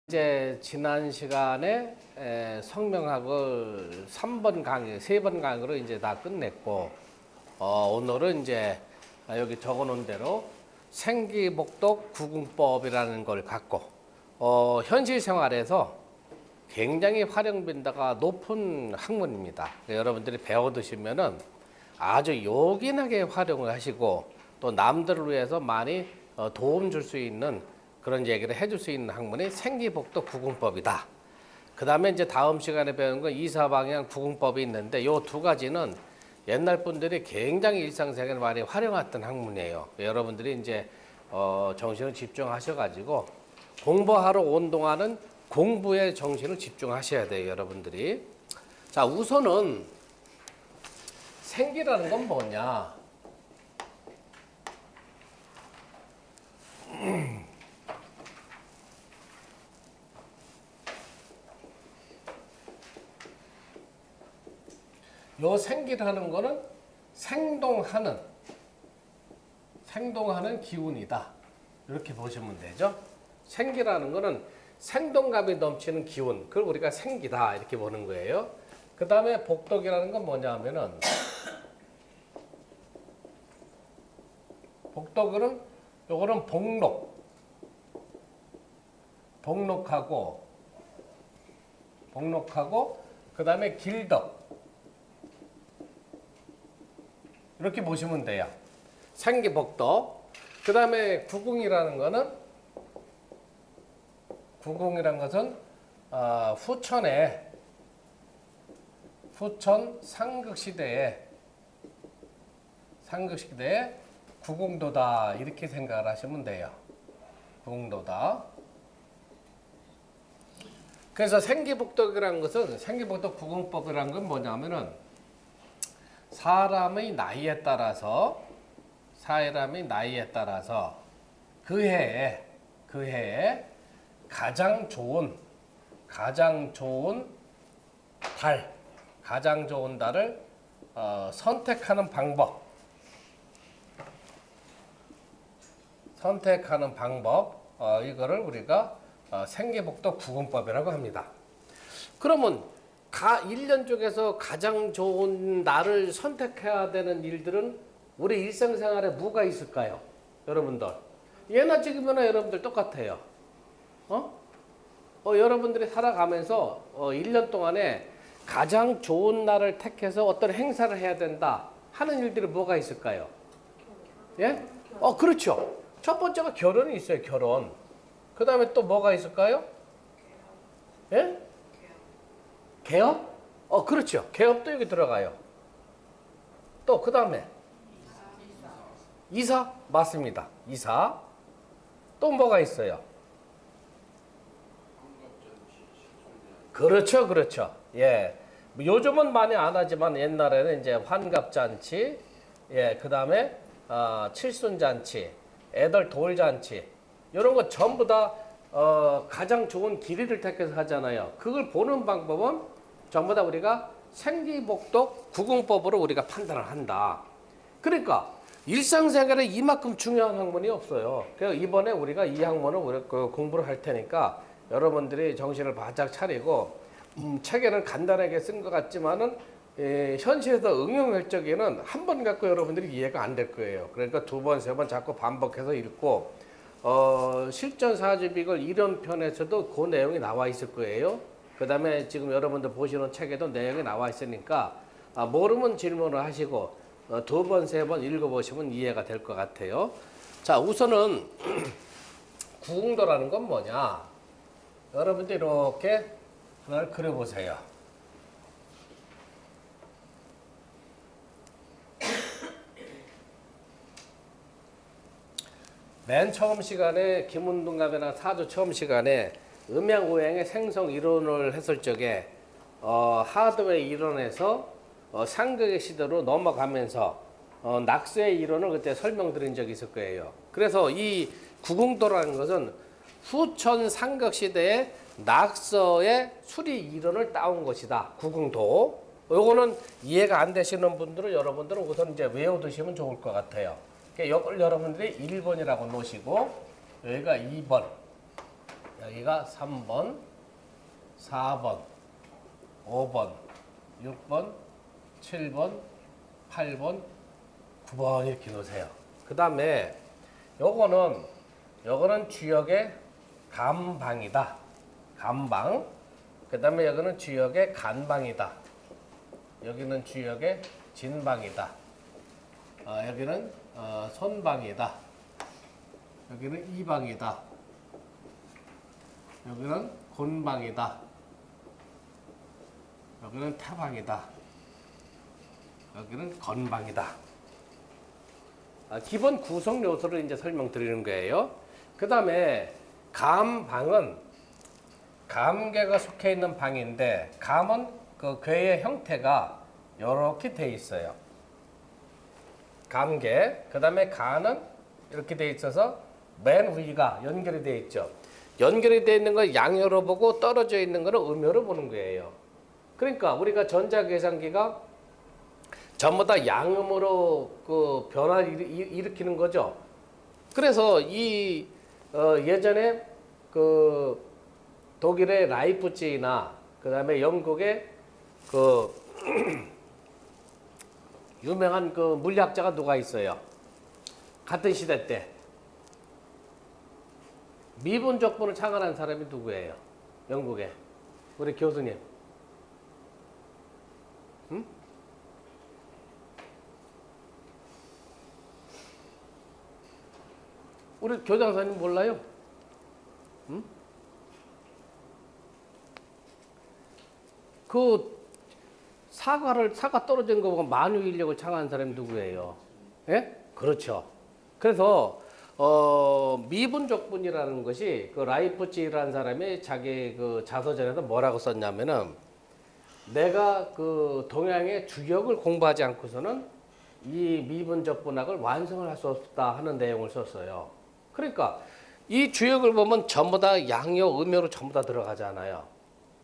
이제 지난 시간에 성명학을 3번 강의, 3번 강의로 이제 다 끝냈고, 오늘은 이제 여기 적어 놓은 대로 생기복독 구궁법이라는 걸 갖고, 현실 생활에서 굉장히 활용 빈도가 높은 학문입니다. 여러분들이 배워 두시면은 아주 요긴하게 활용을 하시고, 또 남들을 위해서 많이 도움 줄 수 있는 그런 얘기를 해줄 수 있는 학문이 생기복독 구궁법이다. 그 다음에 이제 다음 시간에 배우는 건 이사방향 구궁법이 있는데, 요 두 가지는 옛날 분들이 굉장히 일상생활에 많이 활용했던 학문이에요. 여러분들이 이제 정신을 집중하셔가지고 공부하러 온 동안은 공부에 정신을 집중하셔야 돼요, 여러분들이. 자, 우선은 생기라는 건 뭐냐? 요 생기라는 거는 생동하는 기운이다. 이렇게 보시면 되죠. 생기라는 거는 생동감이 넘치는 기운, 그걸 우리가 생기다 이렇게 보는 거예요. 그 다음에 복독이라는 건 뭐냐 하면은, 복독은 요거는 복록하고 그 다음에 길덕, 이렇게 보시면 돼요. 생기복독. 그 다음에 구궁이라는 것은 후천 상극시대에 구궁도다 이렇게 생각을 하시면 돼요. 구궁도다. 그래서 생기복독이라는 것은, 생기복독 구궁법이라는 건 뭐냐면은 사람의 나이에 따라서 그 해에 가장 좋은 달을 선택하는 방법, 이거를 우리가 생기복독 구궁법이라고 합니다. 그러면 1년 중에서 가장 좋은 날을 선택해야 되는 일들은 우리 일상생활에 뭐가 있을까요? 여러분들. 예나 지금이나 여러분들 똑같아요. 여러분들이 살아가면서 1년 동안에 가장 좋은 날을 택해서 어떤 행사를 해야 된다 하는 일들이 뭐가 있을까요? 예? 그렇죠. 첫 번째가 결혼이 있어요, 결혼. 그 다음에 또 뭐가 있을까요? 예? 개업? 그렇죠. 개업도 여기 들어가요. 또 그 다음에 이사? 맞습니다. 이사. 또 뭐가 있어요? 그렇죠. 예. 요즘은 많이 안 하지만 옛날에는 이제 환갑잔치, 예, 그 다음에 칠순잔치, 애들 돌잔치, 이런 거 전부 다 가장 좋은 길이를 택해서 하잖아요. 그걸 보는 방법은 전부 다 우리가 생기복독 구궁법으로 우리가 판단을 한다. 그러니까 일상생활에 이만큼 중요한 학문이 없어요. 그래서 이번에 우리가 이 학문을 공부를 할 테니까 여러분들이 정신을 바짝 차리고, 책에는 간단하게 쓴 것 같지만은 현실에서 응용할 적에는 한 번 갖고 여러분들이 이해가 안 될 거예요. 그러니까 두 번, 세 번 자꾸 반복해서 읽고, 실전 사주비글 이론 편에서도 그 내용이 나와 있을 거예요. 그 다음에 지금 여러분들 보시는 책에도 내용이 나와 있으니까 모르면 질문을 하시고 두 번, 세 번 읽어보시면 이해가 될 것 같아요. 자, 우선은 구궁도라는 건 뭐냐? 여러분들 이렇게 하나를 그려보세요. 맨 처음 시간에 김운동갑이나 사주 처음 시간에 음양오행의 생성 이론을 했을 적에 하드웨어 이론에서 상극의 시대로 넘어가면서 낙서의 이론을 그때 설명드린 적이 있을 거예요. 그래서 이 구궁도라는 것은 후천 상극 시대의 낙서의 수리 이론을 따온 것이다. 구궁도. 요거는 이해가 안 되시는 분들은 여러분들은 우선 이제 외워두시면 좋을 것 같아요. 이걸 여러분들이 1번이라고 놓으시고, 여기가 2번, 여기가 3번, 4번, 5번, 6번, 7번, 8번, 9번 이렇게 놓으세요. 그 다음에 요거는 주역의 감방이다. 감방. 그 다음에 여기는 주역의 간방이다. 여기는 주역의 진방이다. 여기는 손방이다. 여기는 이방이다. 여기는 곤방이다. 여기는 타방이다. 여기는 건방이다. 기본 구성 요소를 이제 설명드리는 거예요. 그 다음에 감방은 감개가 속해 있는 방인데, 감은 그 괴의 형태가 이렇게 돼 있어요. 감개. 그 다음에 가는 이렇게 돼 있어서 맨 위가 연결이 돼 있죠. 연결이 돼 있는 걸 양효로 보고 떨어져 있는 거는 음효로 보는 거예요. 그러니까 우리가 전자계산기가 전부 다 양음으로 그 변화를 일으키는 거죠. 그래서 예전에 그 독일의 라이프치히나 그 다음에 영국의 그 유명한 그 물리학자가 누가 있어요? 같은 시대 때 미분적분을 창안한 사람이 누구예요? 영국에 우리 교수님. 응? 우리 교장선생님 몰라요? 응? 그 사과 떨어진 거 보고 만유 인력을 창안한 사람이 누구예요? 예? 그렇죠. 그래서 미분적분이라는 것이 그 라이프치히라는 사람이 자기 그 자서전에서 뭐라고 썼냐면은, 내가 그 동양의 주역을 공부하지 않고서는 이 미분적분학을 완성을 할 수 없다 하는 내용을 썼어요. 그러니까 이 주역을 보면 전부 다 양요, 음요로 전부 다 들어가잖아요.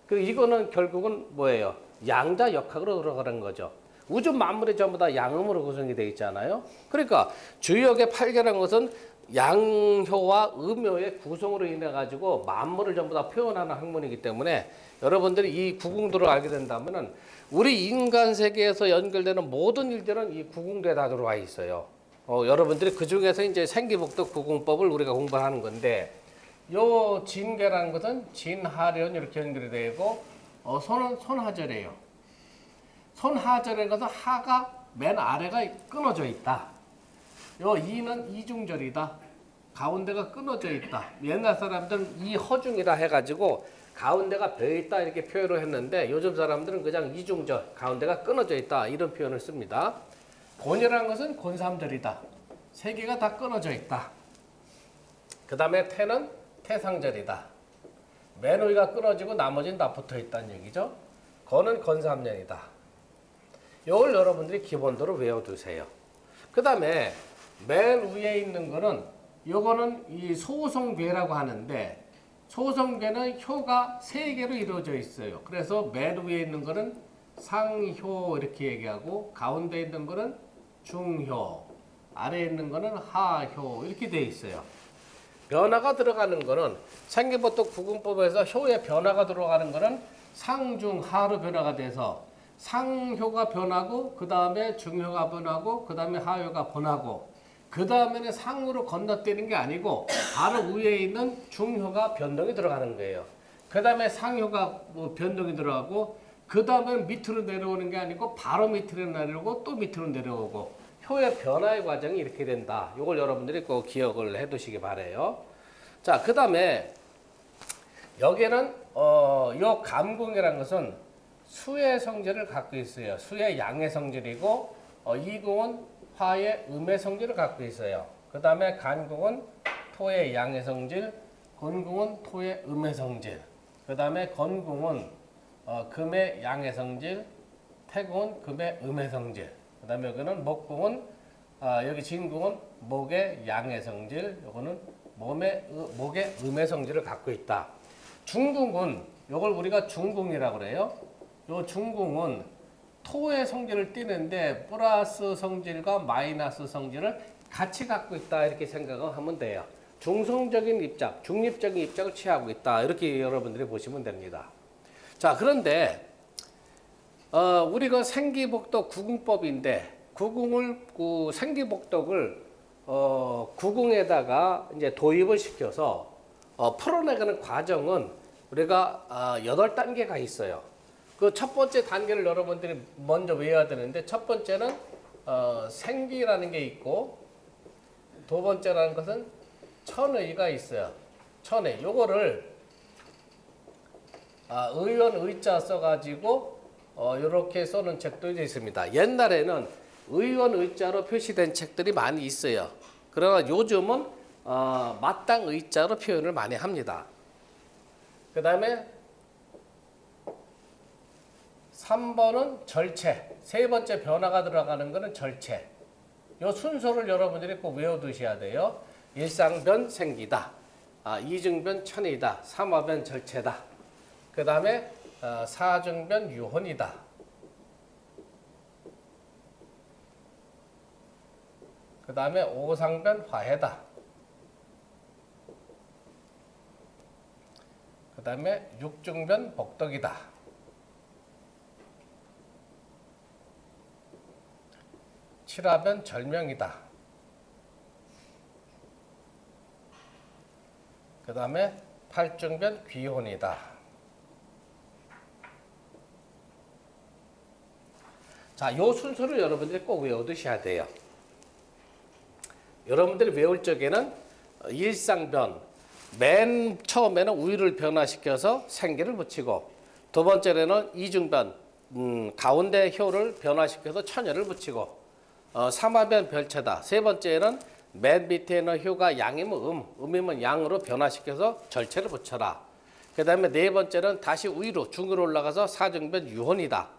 그 이거는 결국은 뭐예요? 양자 역학으로 들어가는 거죠. 우주 만물이 전부 다 양음으로 구성이 되어 있잖아요. 그러니까 주역의 8개라는 것은 양효와 음효의 구성으로 인해 가지고 만물을 전부 다 표현하는 학문이기 때문에, 여러분들이 이 구궁도를 알게 된다면은 우리 인간 세계에서 연결되는 모든 일들은 이 구궁도에 다 들어와 있어요. 여러분들이 그 중에서 이제 생기복덕 구궁법을 우리가 공부하는 건데, 요 진계라는 것은 진하련 이렇게 연결이 되고, 손은 손하절이에요. 손하절인 것은 하가 맨 아래가 끊어져 있다. 요 이는 이중절이다. 가운데가 끊어져 있다. 옛날 사람들은 이허중이라 해가지고 가운데가 벼 있다 이렇게 표현을 했는데, 요즘 사람들은 그냥 이중절, 가운데가 끊어져 있다 이런 표현을 씁니다. 곤이라는 것은 곤삼절이다. 세 개가 다 끊어져 있다. 그 다음에 태는 태상절이다. 맨 위가 끊어지고 나머지는 다 붙어 있다는 얘기죠. 건은 건삼년이다. 이걸 여러분들이 기본도로 외워두세요. 그 다음에 맨 위에 있는 거는, 요거는 이 소성괴라고 하는데, 소성괴는 효가 3개로 이루어져 있어요. 그래서 맨 위에 있는 거는 상효 이렇게 얘기하고, 가운데 있는 거는 중효, 아래에 있는 거는 하효 이렇게 돼 있어요. 변화가 들어가는 거는 생기복덕 구궁법에서 효의 변화가 들어가는 거는 상중하로 변화가 돼서, 상효가 변하고 그 다음에 중효가 변하고 그 다음에 하효가 변하고, 그 다음에는 상으로 건너뛰는 게 아니고 바로 위에 있는 중효가 변동이 들어가는 거예요. 그 다음에 상효가 변동이 들어가고, 그 다음에 밑으로 내려오는 게 아니고 바로 밑으로 내려오고 또 밑으로 내려오고, 효의 변화의 과정이 이렇게 된다. 이걸 여러분들이 꼭 기억을 해 두시기 바래요. 자, 그 다음에 여기는 요 감궁이라는 것은 수의 성질을 갖고 있어요. 수의 양의 성질이고, 이궁은 화의 음의 성질을 갖고 있어요. 그 다음에 간궁은 토의 양의 성질, 곤궁은 토의 음의 성질, 그 다음에 건궁은 금의 양의 성질, 태궁은 금의 음의 성질, 그 다음에 여기는 목궁은 여기 진궁은 목의 양의 성질, 요거는 목의 음의 성질을 갖고 있다. 중궁은 요걸 우리가 중궁이라고 그래요. 요 중궁은 토의 성질을 띠는데 플러스 성질과 마이너스 성질을 같이 갖고 있다 이렇게 생각을 하면 돼요. 중성적인 입장, 중립적인 입장을 취하고 있다. 이렇게 여러분들이 보시면 됩니다. 자, 그런데 우리 그 생기복덕 구궁법인데 생기복덕을 구궁에다가 이제 도입을 시켜서 풀어나가는 과정은 우리가 8단계가 있어요. 그 첫 번째 단계를 여러분들이 먼저 외워야 되는데, 첫 번째는 생기라는 게 있고, 두 번째라는 것은 천의가 있어요. 천의. 요거를 의원 의자 써가지고 이렇게 써놓은 책도 있습니다. 옛날에는 의원 의자로 표시된 책들이 많이 있어요. 그러나 요즘은 마땅 의자로 표현을 많이 합니다. 그 다음에 3번은 절체. 세 번째 변화가 들어가는 것은 절체. 이 순서를 여러분들이 꼭 외워두셔야 돼요. 일상변 생기다. 이중변 천이다. 삼화변 절체다. 그 다음에 사중변 유혼이다. 그 다음에 오상변 화해다. 그 다음에 육중변 복덕이다. 칠화변 절명이다. 그 다음에 팔중변 귀혼이다. 자, 요 순서를 여러분들이 꼭 외워두셔야 돼요. 여러분들이 외울 적에는 일상변, 맨 처음에는 우유를 변화시켜서 생기를 붙이고, 두 번째는 이중변, 가운데 효를 변화시켜서 천여를 붙이고, 삼화변 별체다. 세 번째는 맨 밑에는 효가 양이면 음이면 양으로 변화시켜서 절체를 붙여라. 그 다음에 네 번째는 다시 위로 중으로 올라가서 사중변 유혼이다.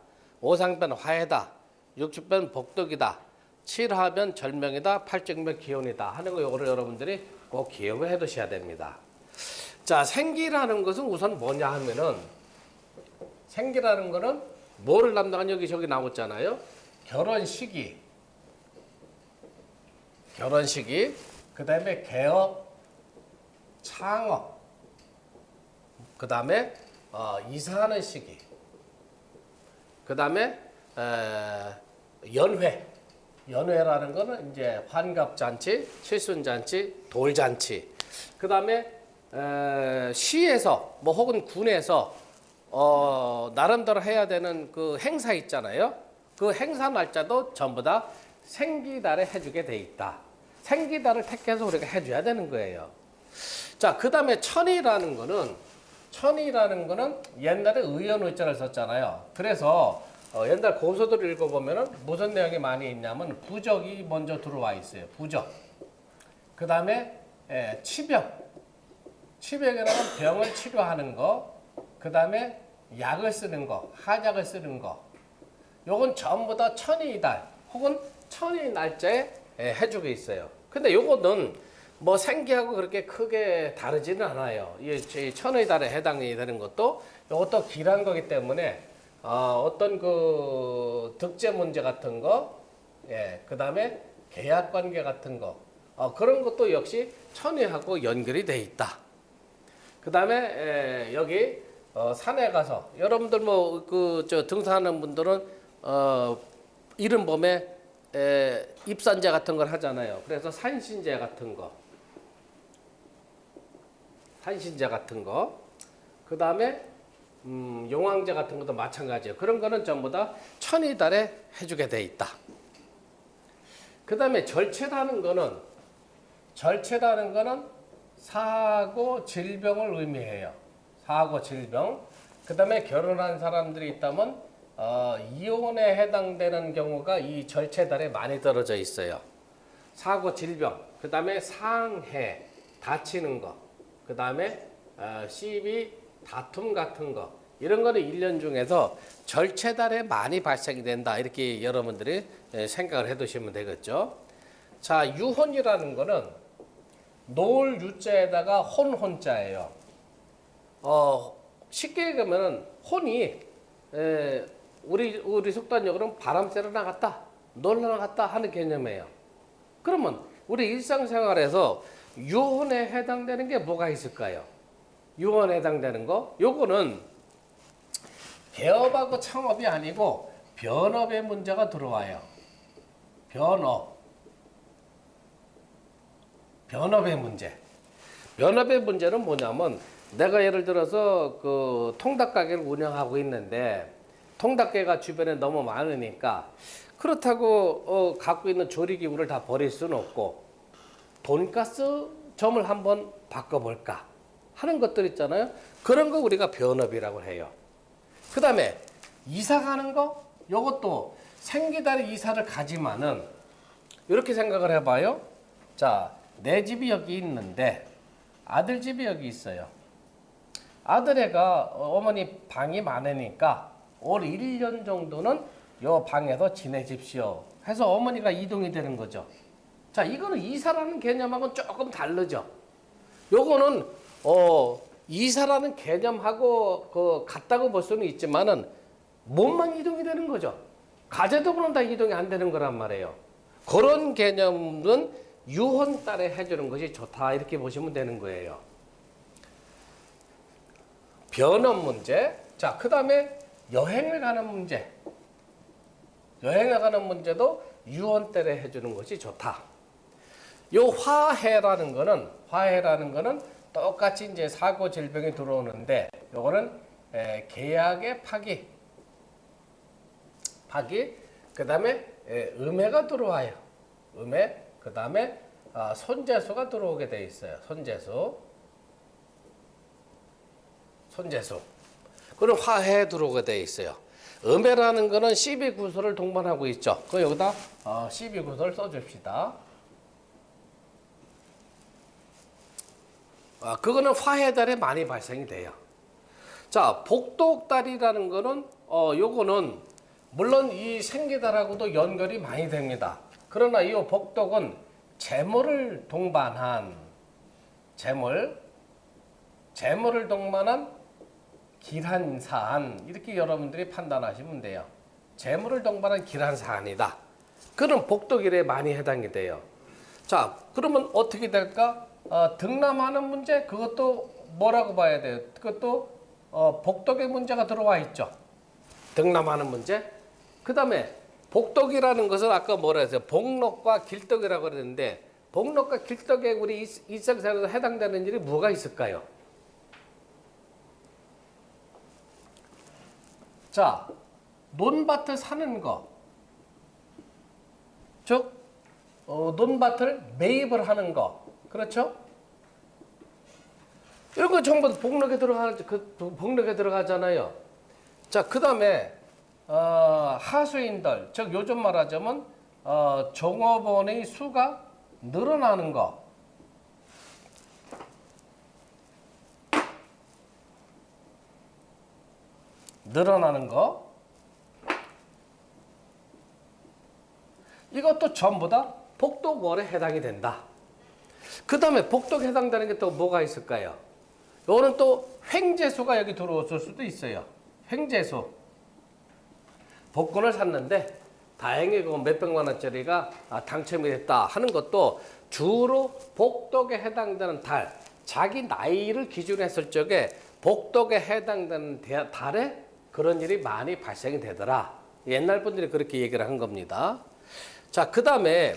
오상변 화해다. 육축변 복덕이다. 칠화변 절명이다. 팔중변 기혼이다 하는 거, 요거를 여러분들이 꼭 기억을 해 두셔야 됩니다. 자, 생기라는 것은 우선 뭐냐 하면은, 생기라는 거는 뭐를 담당한, 여기 나왔잖아요. 결혼시기, 그 다음에 개업, 창업, 그 다음에 이사하는 시기, 그 다음에 연회라는 거는 이제 환갑잔치, 칠순잔치, 돌잔치, 그 다음에 시에서 뭐 혹은 군에서 나름대로 해야 되는 그 행사 있잖아요. 그 행사 날짜도 전부 다 생기달에 해주게 돼 있다. 생기달을 택해서 우리가 해줘야 되는 거예요. 자, 그 다음에 천이라는 거는 옛날에 의원 의자를 썼잖아요. 그래서 옛날 고서들을 읽어보면은 무슨 내용이 많이 있냐면, 부적이 먼저 들어와 있어요. 부적. 그 다음에 치병이라는 병을 치료하는 거. 그 다음에 약을 쓰는 거, 한약을 쓰는 거. 요건 전부 다 천이달 혹은 천이 날짜에 해주고 있어요. 근데 요거는 뭐 생기하고 그렇게 크게 다르지는 않아요. 이 천의 달에 해당이 되는 것도 요것도 길한 거기 때문에 어떤 그 득제 문제 같은 거, 그 다음에 계약 관계 같은 거, 그런 것도 역시 천의하고 연결이 돼 있다. 그 다음에 여기 산에 가서 여러분들 뭐 등산하는 분들은 이른 봄에 입산제 같은 걸 하잖아요. 그래서 산신제 같은 거, 그 다음에 용왕제 같은 것도 마찬가지예요. 그런 거는 전부 다 천이달에 해주게 돼 있다. 그 다음에 절체라는 거는 사고 질병을 의미해요. 사고 질병. 그 다음에 결혼한 사람들이 있다면 이혼에 해당되는 경우가 이 절체달에 많이 떨어져 있어요. 사고 질병, 그 다음에 상해, 다치는 거, 그 다음에 시비, 다툼 같은 거, 이런 거는 1년 중에서 절체달에 많이 발생이 된다. 이렇게 여러분들이 생각을 해 두시면 되겠죠. 자, 유혼이라는 거는 노을 유자에다가 혼자예요. 쉽게 얘기하면 혼이 우리 속단적으로는 바람 쐬러 나갔다, 놀러 나갔다 하는 개념이에요. 그러면 우리 일상생활에서 유혼에 해당되는 게 뭐가 있을까요? 유혼에 해당되는 거? 요거는 개업하고 창업이 아니고 변업의 문제가 들어와요. 변업의 문제. 변업의 문제는 뭐냐면 내가 예를 들어서 그 통닭 가게를 운영하고 있는데 통닭가게가 주변에 너무 많으니까 그렇다고 갖고 있는 조리기구를 다 버릴 수는 없고 돈가스 점을 한번 바꿔볼까 하는 것들 있잖아요. 그런 거 우리가 변업이라고 해요. 그 다음에 이사 가는 거, 요것도 생기다리 이사를 가지만은 이렇게 생각을 해봐요. 자, 내 집이 여기 있는데 아들 집이 여기 있어요. 아들 애가 어머니 방이 많으니까 올 1년 정도는 요 방에서 지내십시오 해서 어머니가 이동이 되는 거죠. 자, 이거는 이사라는 개념하고는 조금 다르죠. 요거는 이사라는 개념하고 같다고 볼 수는 있지만은 몸만 이동이 되는 거죠. 가재도구는 다 이동이 안 되는 거란 말이에요. 그런 개념은 유혼 딸에 해주는 것이 좋다 이렇게 보시면 되는 거예요. 변업 문제. 자, 그 다음에 여행을 가는 문제. 여행을 가는 문제도 유혼 딸에 해주는 것이 좋다. 요 화해라는 거는 똑같이 이제 사고 질병이 들어오는데 요거는 계약의 파기, 그다음에 음해가 들어와요. 음해, 그다음에 손재수가 들어오게 돼 있어요. 손재수. 그럼 화해에 들어오게 돼 있어요. 음해라는 거는 12구설을 동반하고 있죠. 그 여기다 12구설 써줍시다. 그거는 화해달에 많이 발생이 돼요. 자, 복독달이라는 거는 요거는 물론 이 생기달하고도 연결이 많이 됩니다. 그러나 이 복독은 재물을 동반한 기란사안 이렇게 여러분들이 판단하시면 돼요. 재물을 동반한 기란사안이다. 그런 복독일에 많이 해당이 돼요. 자, 그러면 어떻게 될까? 등남하는 문제, 그것도 뭐라고 봐야 돼요? 그것도 복독의 문제가 들어와 있죠. 등남하는 문제. 그 다음에 복독이라는 것은 아까 뭐라 했어요? 복록과 길덕이라고 그랬는데 복록과 길덕에 우리 일상생활에서 해당되는 일이 뭐가 있을까요? 자, 논밭을 사는 거. 즉, 논밭을 매입을 하는 거. 그렇죠? 이런 거 전부 복록에 들어가잖아요. 자, 그 다음에 하수인들, 즉 요즘 말하자면 종업원의 수가 늘어나는 거. 이것도 전부 다 복독월에 해당이 된다. 그 다음에 복독에 해당되는 게 또 뭐가 있을까요? 요거는 또 횡재수가 여기 들어왔을 수도 있어요. 횡재수. 복권을 샀는데 다행히 그 몇백만 원짜리가 당첨이 됐다 하는 것도 주로 복독에 해당되는 달, 자기 나이를 기준으로 했을 적에 복독에 해당되는 달에 그런 일이 많이 발생이 되더라. 옛날 분들이 그렇게 얘기를 한 겁니다. 자, 그 다음에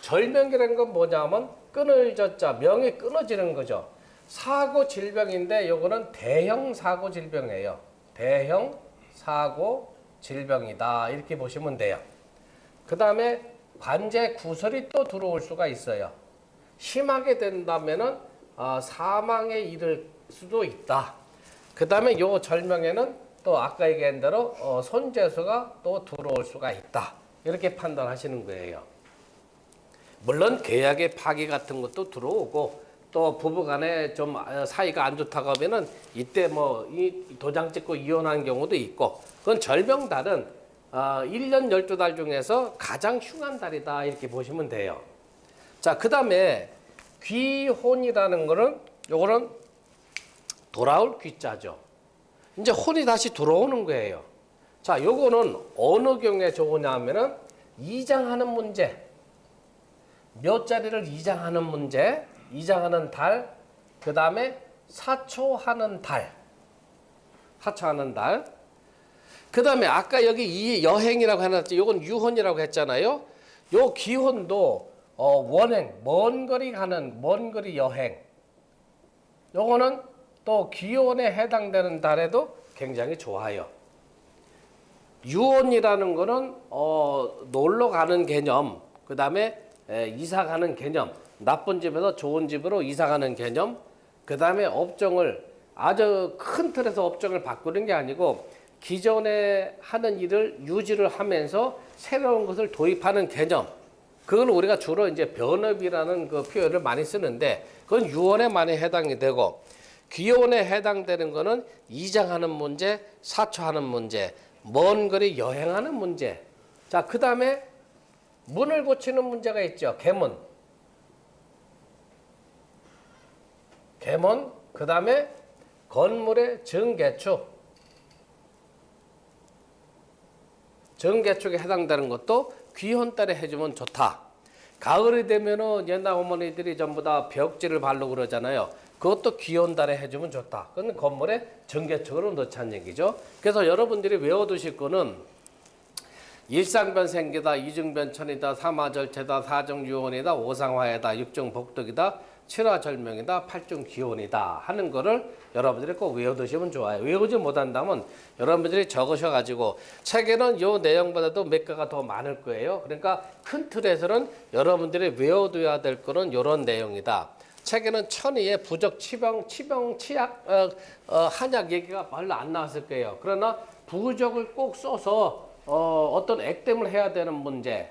절명이라는 건 뭐냐면 끊어졌자, 명이 끊어지는 거죠. 사고 질병인데 요거는 대형 사고 질병이에요. 대형 사고 질병이다 이렇게 보시면 돼요. 그 다음에 관제 구설이 또 들어올 수가 있어요. 심하게 된다면은 사망에 이를 수도 있다. 그 다음에 요 절명에는 또 아까 얘기한 대로 손재수가 또 들어올 수가 있다. 이렇게 판단하시는 거예요. 물론 계약의 파기 같은 것도 들어오고 또 부부간에 좀 사이가 안 좋다고 하면은 이때 뭐 이 도장 찍고 이혼한 경우도 있고 그건 절병달은 1년 12달 중에서 가장 흉한 달이다 이렇게 보시면 돼요. 자, 그 다음에 귀혼이라는 거는 요거는 돌아올 귀자죠. 이제 혼이 다시 들어오는 거예요. 자, 요거는 어느 경우에 좋으냐 하면은 이장하는 문제, 몇 자리를 이장하는 문제, 이장하는 달, 그 다음에 사초하는 달. 사초하는 달. 그 다음에 아까 여기 이 여행이라고 해놨지, 요건 유혼이라고 했잖아요. 요 기혼도 원행, 먼 거리 가는, 먼 거리 여행. 요거는 또 기혼에 해당되는 달에도 굉장히 좋아요. 유혼이라는 거는 놀러 가는 개념, 그 다음에 이사 가는 개념, 나쁜 집에서 좋은 집으로 이사 가는 개념, 그 다음에 업종을 아주 큰 틀에서 업종을 바꾸는 게 아니고 기존에 하는 일을 유지를 하면서 새로운 것을 도입하는 개념. 그건 우리가 주로 이제 변업이라는 그 표현을 많이 쓰는데 그건 유언에 많이 해당이 되고, 귀혼에 해당되는 거는 이장하는 문제, 사초하는 문제, 먼 거리 여행하는 문제. 자, 그 다음에 문을 고치는 문제가 있죠. 개문. 개문, 그 다음에 건물의 정개축. 정개축에 해당되는 것도 귀혼달에 해주면 좋다. 가을이 되면은 옛날 어머니들이 전부 다 벽지를 바르고 그러잖아요. 그것도 귀혼달에 해주면 좋다. 그건 건물에 정개축으로 넣자는 얘기죠. 그래서 여러분들이 외워두실 거는 일상변생기다, 이중변천이다, 삼화절체다, 사정유혼이다, 오상화해다, 육정복덕이다, 칠화절명이다, 팔중기혼이다 하는 거를 여러분들이 꼭 외워두시면 좋아요. 외우지 못한다면 여러분들이 적으셔가지고 책에는 이 내용보다도 몇 가가 더 많을 거예요. 그러니까 큰 틀에서는 여러분들이 외워둬야 될 거는 이런 내용이다. 책에는 천의의 부적, 치병, 치약, 한약 얘기가 별로 안 나왔을 거예요. 그러나 부적을 꼭 써서 어떤 액땜을 해야 되는 문제,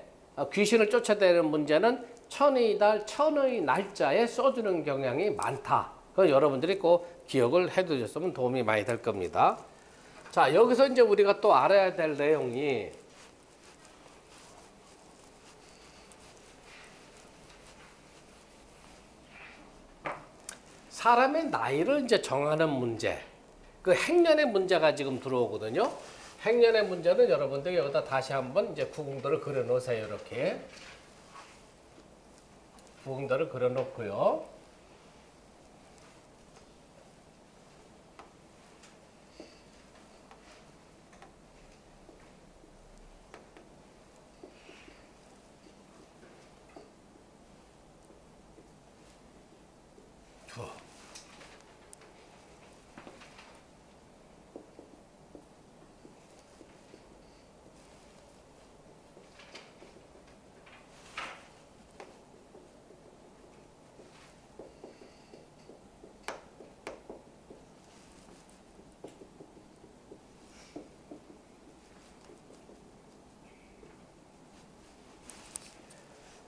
귀신을 쫓아내는 문제는 천의달, 천의 날짜에 써주는 경향이 많다. 그건 여러분들이 꼭 기억을 해두셨으면 도움이 많이 될 겁니다. 자, 여기서 이제 우리가 또 알아야 될 내용이 사람의 나이를 이제 정하는 문제. 그 행년의 문제가 지금 들어오거든요. 행년의 문제는 여러분들 여기다 다시 한번 이제 구궁도를 그려 놓으세요. 이렇게. 구궁도를 그려 놓고요.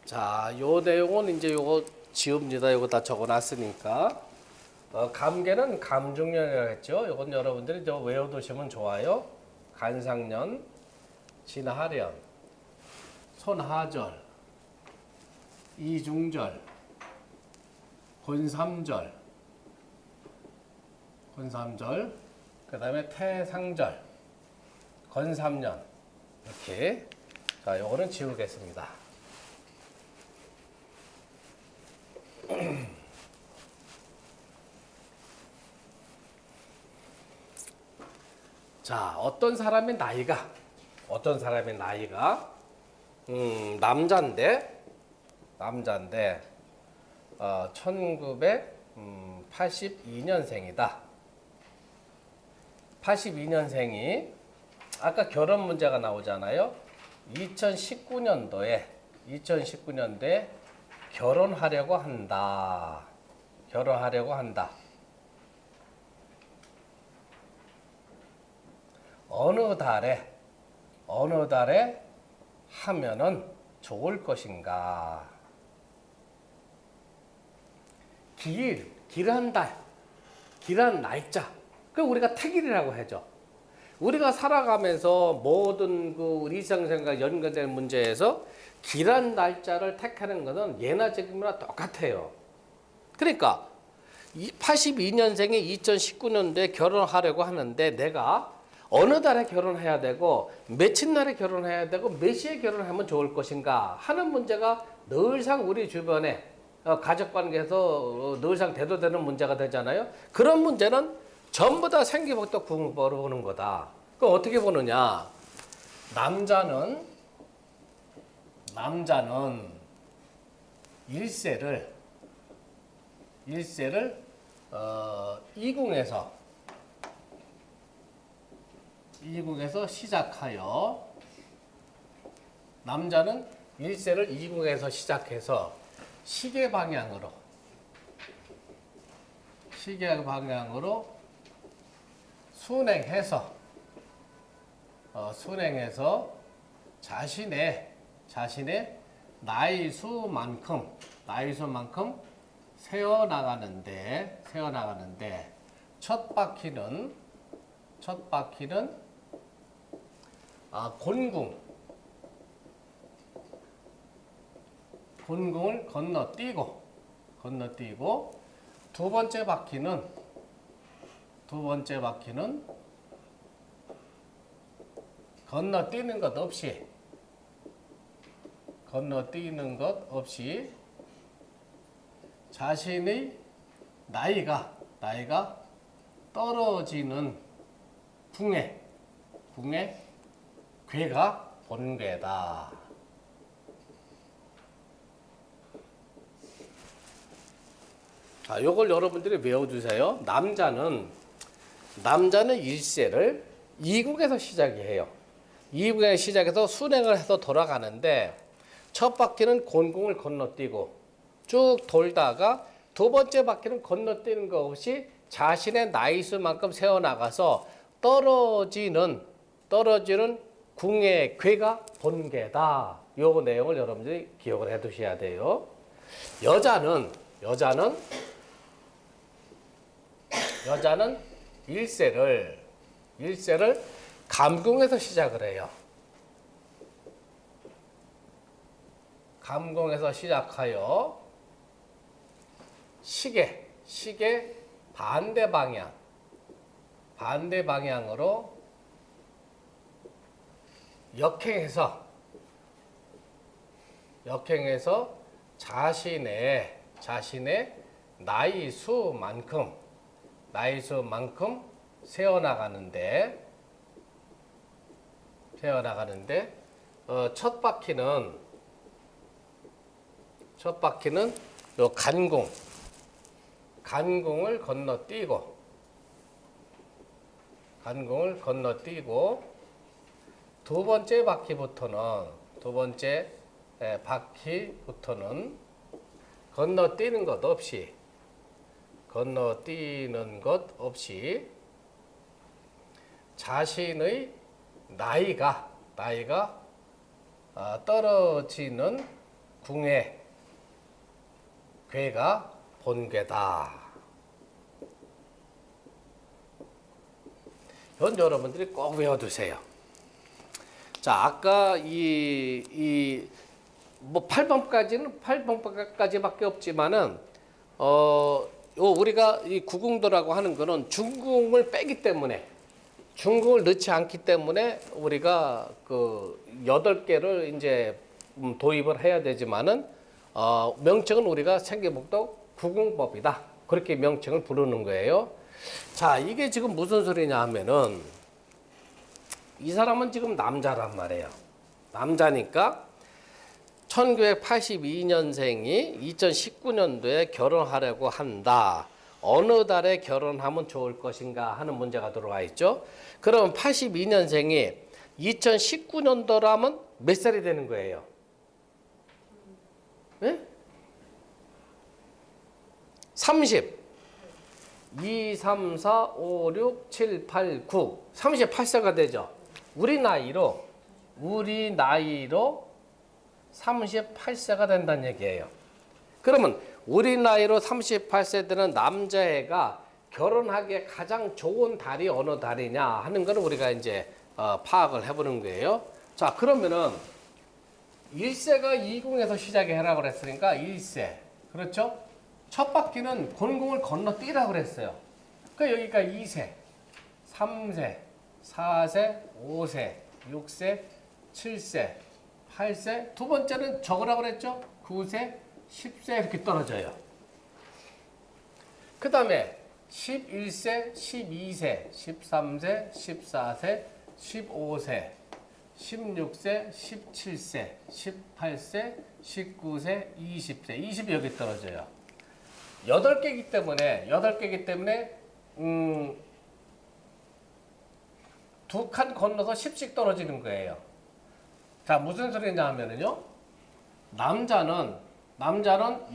자, 요 내용은 이제 요거 지웁니다. 요거 다 적어놨으니까. 감계는 감중년이라고 했죠. 요건 여러분들이 저 외워두시면 좋아요. 간상년, 진하련, 손하절, 이중절, 권삼절, 그 다음에 태상절, 건삼년. 이렇게. 자, 요거는 지우겠습니다. 자, 어떤 사람의 나이가 남자인데 1982년생이다. 82년생이 아까 결혼 문제가 나오잖아요. 2019년도에 결혼하려고 한다. 어느 달에 하면은 좋을 것인가. 길한 달, 길한 날짜. 그 우리가 택일이라고 하죠. 우리가 살아가면서 모든 그 일상생활과 연관된 문제에서 길한 날짜를 택하는 것은 예나 지금이나 똑같아요. 그러니까 82년생이 2019년도에 결혼하려고 하는데 내가 어느 달에 결혼해야 되고 며칠 날에 결혼해야 되고 몇 시에 결혼하면 좋을 것인가 하는 문제가 늘상 우리 주변에 가족관계에서 늘상 대두되는 문제가 되잖아요. 그런 문제는 전부 다 생기부터 궁극법으로 보는 거다. 그럼 어떻게 보느냐? 남자는 일세를 이궁에서 시작하여 남자는 일세를 이궁에서 시작해서 시계 방향으로 순행해서 자신의 나이 수만큼 세어 나가는데 첫 바퀴는 곤궁을 건너뛰고 두 번째 바퀴는 건너뛰는 것 없이 자신의 나이가 떨어지는 궁에 괴가 본괴다. 자, 요걸 여러분들이 외워두세요. 남자는 일세를 이국에서 시작해요. 이국에서 시작해서 순행을 해서 돌아가는데 첫 바퀴는 곤궁을 건너뛰고 쭉 돌다가 두 번째 바퀴는 건너뛰는 것 없이 자신의 나이수만큼 세워나가서 떨어지는 궁의 괴가 본괴다. 요 내용을 여러분들이 기억을 해 두셔야 돼요. 여자는 일세를 감궁에서 시작을 해요. 감궁에서 시작하여 시계 반대 방향으로 역행해서 자신의 나이수만큼 세어나가는데 첫 바퀴는 요 간궁을 건너뛰고 두 번째 바퀴부터는 건너뛰는 것 없이 자신의 나이가 떨어지는 궁의 괴가 본괴다. 이건 여러분들이 꼭 외워두세요. 자, 아까 뭐 8번까지밖에 없지만은 우리가 이 구궁도라고 하는 거는 중궁을 빼기 때문에 중궁을 넣지 않기 때문에 우리가 그 8개를 이제 도입을 해야 되지만은 명칭은 우리가 생계목도 구궁법이다. 그렇게 명칭을 부르는 거예요. 자, 이게 지금 무슨 소리냐 하면은 이 사람은 지금 남자란 말이에요. 남자니까 1982년생이 2019년도에 결혼하려고 한다. 어느 달에 결혼하면 좋을 것인가 하는 문제가 들어와 있죠. 그럼 82년생이 2019년도라면 몇 살이 되는 거예요? 네? 30. 2, 3, 4, 5, 6, 7, 8, 9. 38세가 되죠. 우리 나이로 38세가 된다는 얘기예요. 그러면 우리 나이로 38세 되는 남자애가 결혼하기에 가장 좋은 달이 어느 달이냐 하는 거는 우리가 이제 파악을 해보는 거예요. 자, 그러면은 1세가 2궁에서 시작해라 그랬으니까 1세. 그렇죠? 첫 바퀴는 곤궁을 건너뛰라고 그랬어요. 그러니까 여기가 2세, 3세, 4세, 5세, 6세, 7세, 8세. 두 번째는 적으라고 그랬죠? 9세, 10세 이렇게 떨어져요. 그 다음에 11세, 12세, 13세, 14세, 15세, 16세, 17세, 18세, 19세, 20세, 20이 여기 떨어져요. 8개이기 때문에 2칸 건너서 10씩 떨어지는 거예요. 자, 무슨 소리냐 하면은요. 남자는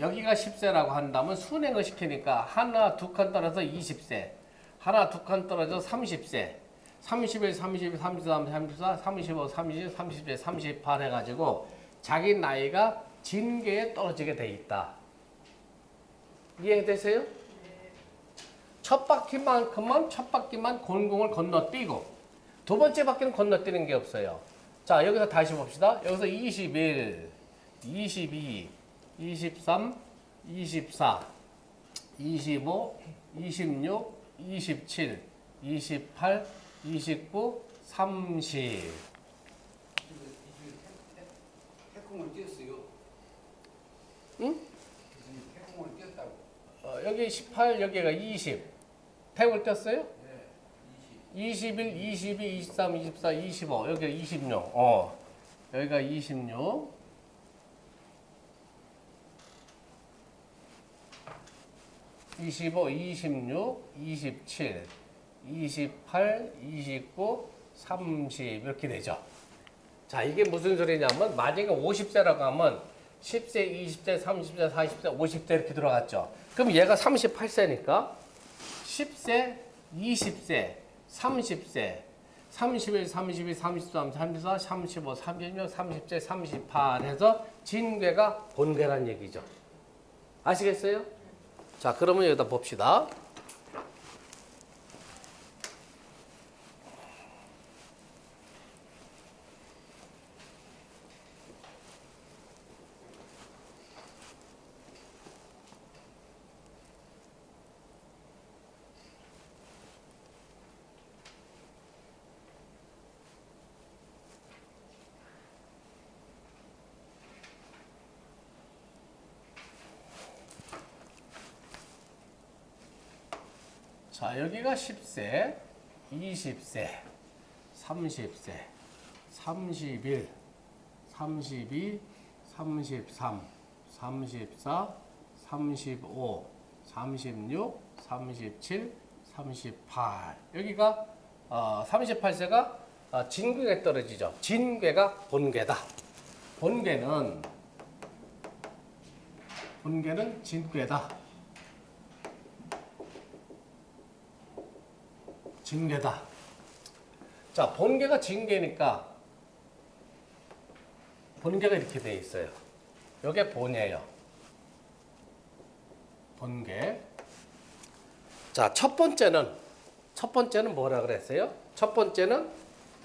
여기가 10세라고 한다면 순행을 시키니까 하나, 2칸 떨어져서 20세, 하나, 2칸 떨어져서 30세, 31, 32, 33, 34, 35, 30, 37, 38 해가지고 자기 나이가 진계에 떨어지게 돼 있다. 이해되세요? 첫 바퀴만 곤공을 건너뛰고 두 번째 바퀴는 건너뛰는 게 없어요. 자, 여기서 다시 봅시다. 여기서 21, 22, 23, 24, 25, 26, 27, 28, 29, 30. 태풍을 띄었어요. 응? 태풍을 띄었다고. 여기 18, 여기가 20. 태울 떴어요? 네. 21, 22, 23, 24, 25. 여기가 26. 여기가 26. 25, 26, 27, 28, 29, 30 이렇게 되죠. 자, 이게 무슨 소리냐면 만약에 50세라고 하면 10세, 20세, 30세, 40세, 50세 이렇게 들어갔죠. 그럼 얘가 38세니까 10세, 20세, 30세, 31, 32, 33, 34, 35, 36, 30세, 38 해서 진괴가 본괴란 얘기죠. 아시겠어요? 자, 그러면 여기다 봅시다. 자, 여기가 10세, 20세, 30세, 31, 32, 33, 34, 35, 36, 37, 38. 여기가 38세가 진괴에 떨어지죠. 진괴가 본괴다. 본괴는 진괴다. 진괴다. 자, 본괴가 진괴니까 본괴가 이렇게 돼 있어요. 요게 본이에요. 본괴. 자, 첫 번째는 뭐라 그랬어요? 첫 번째는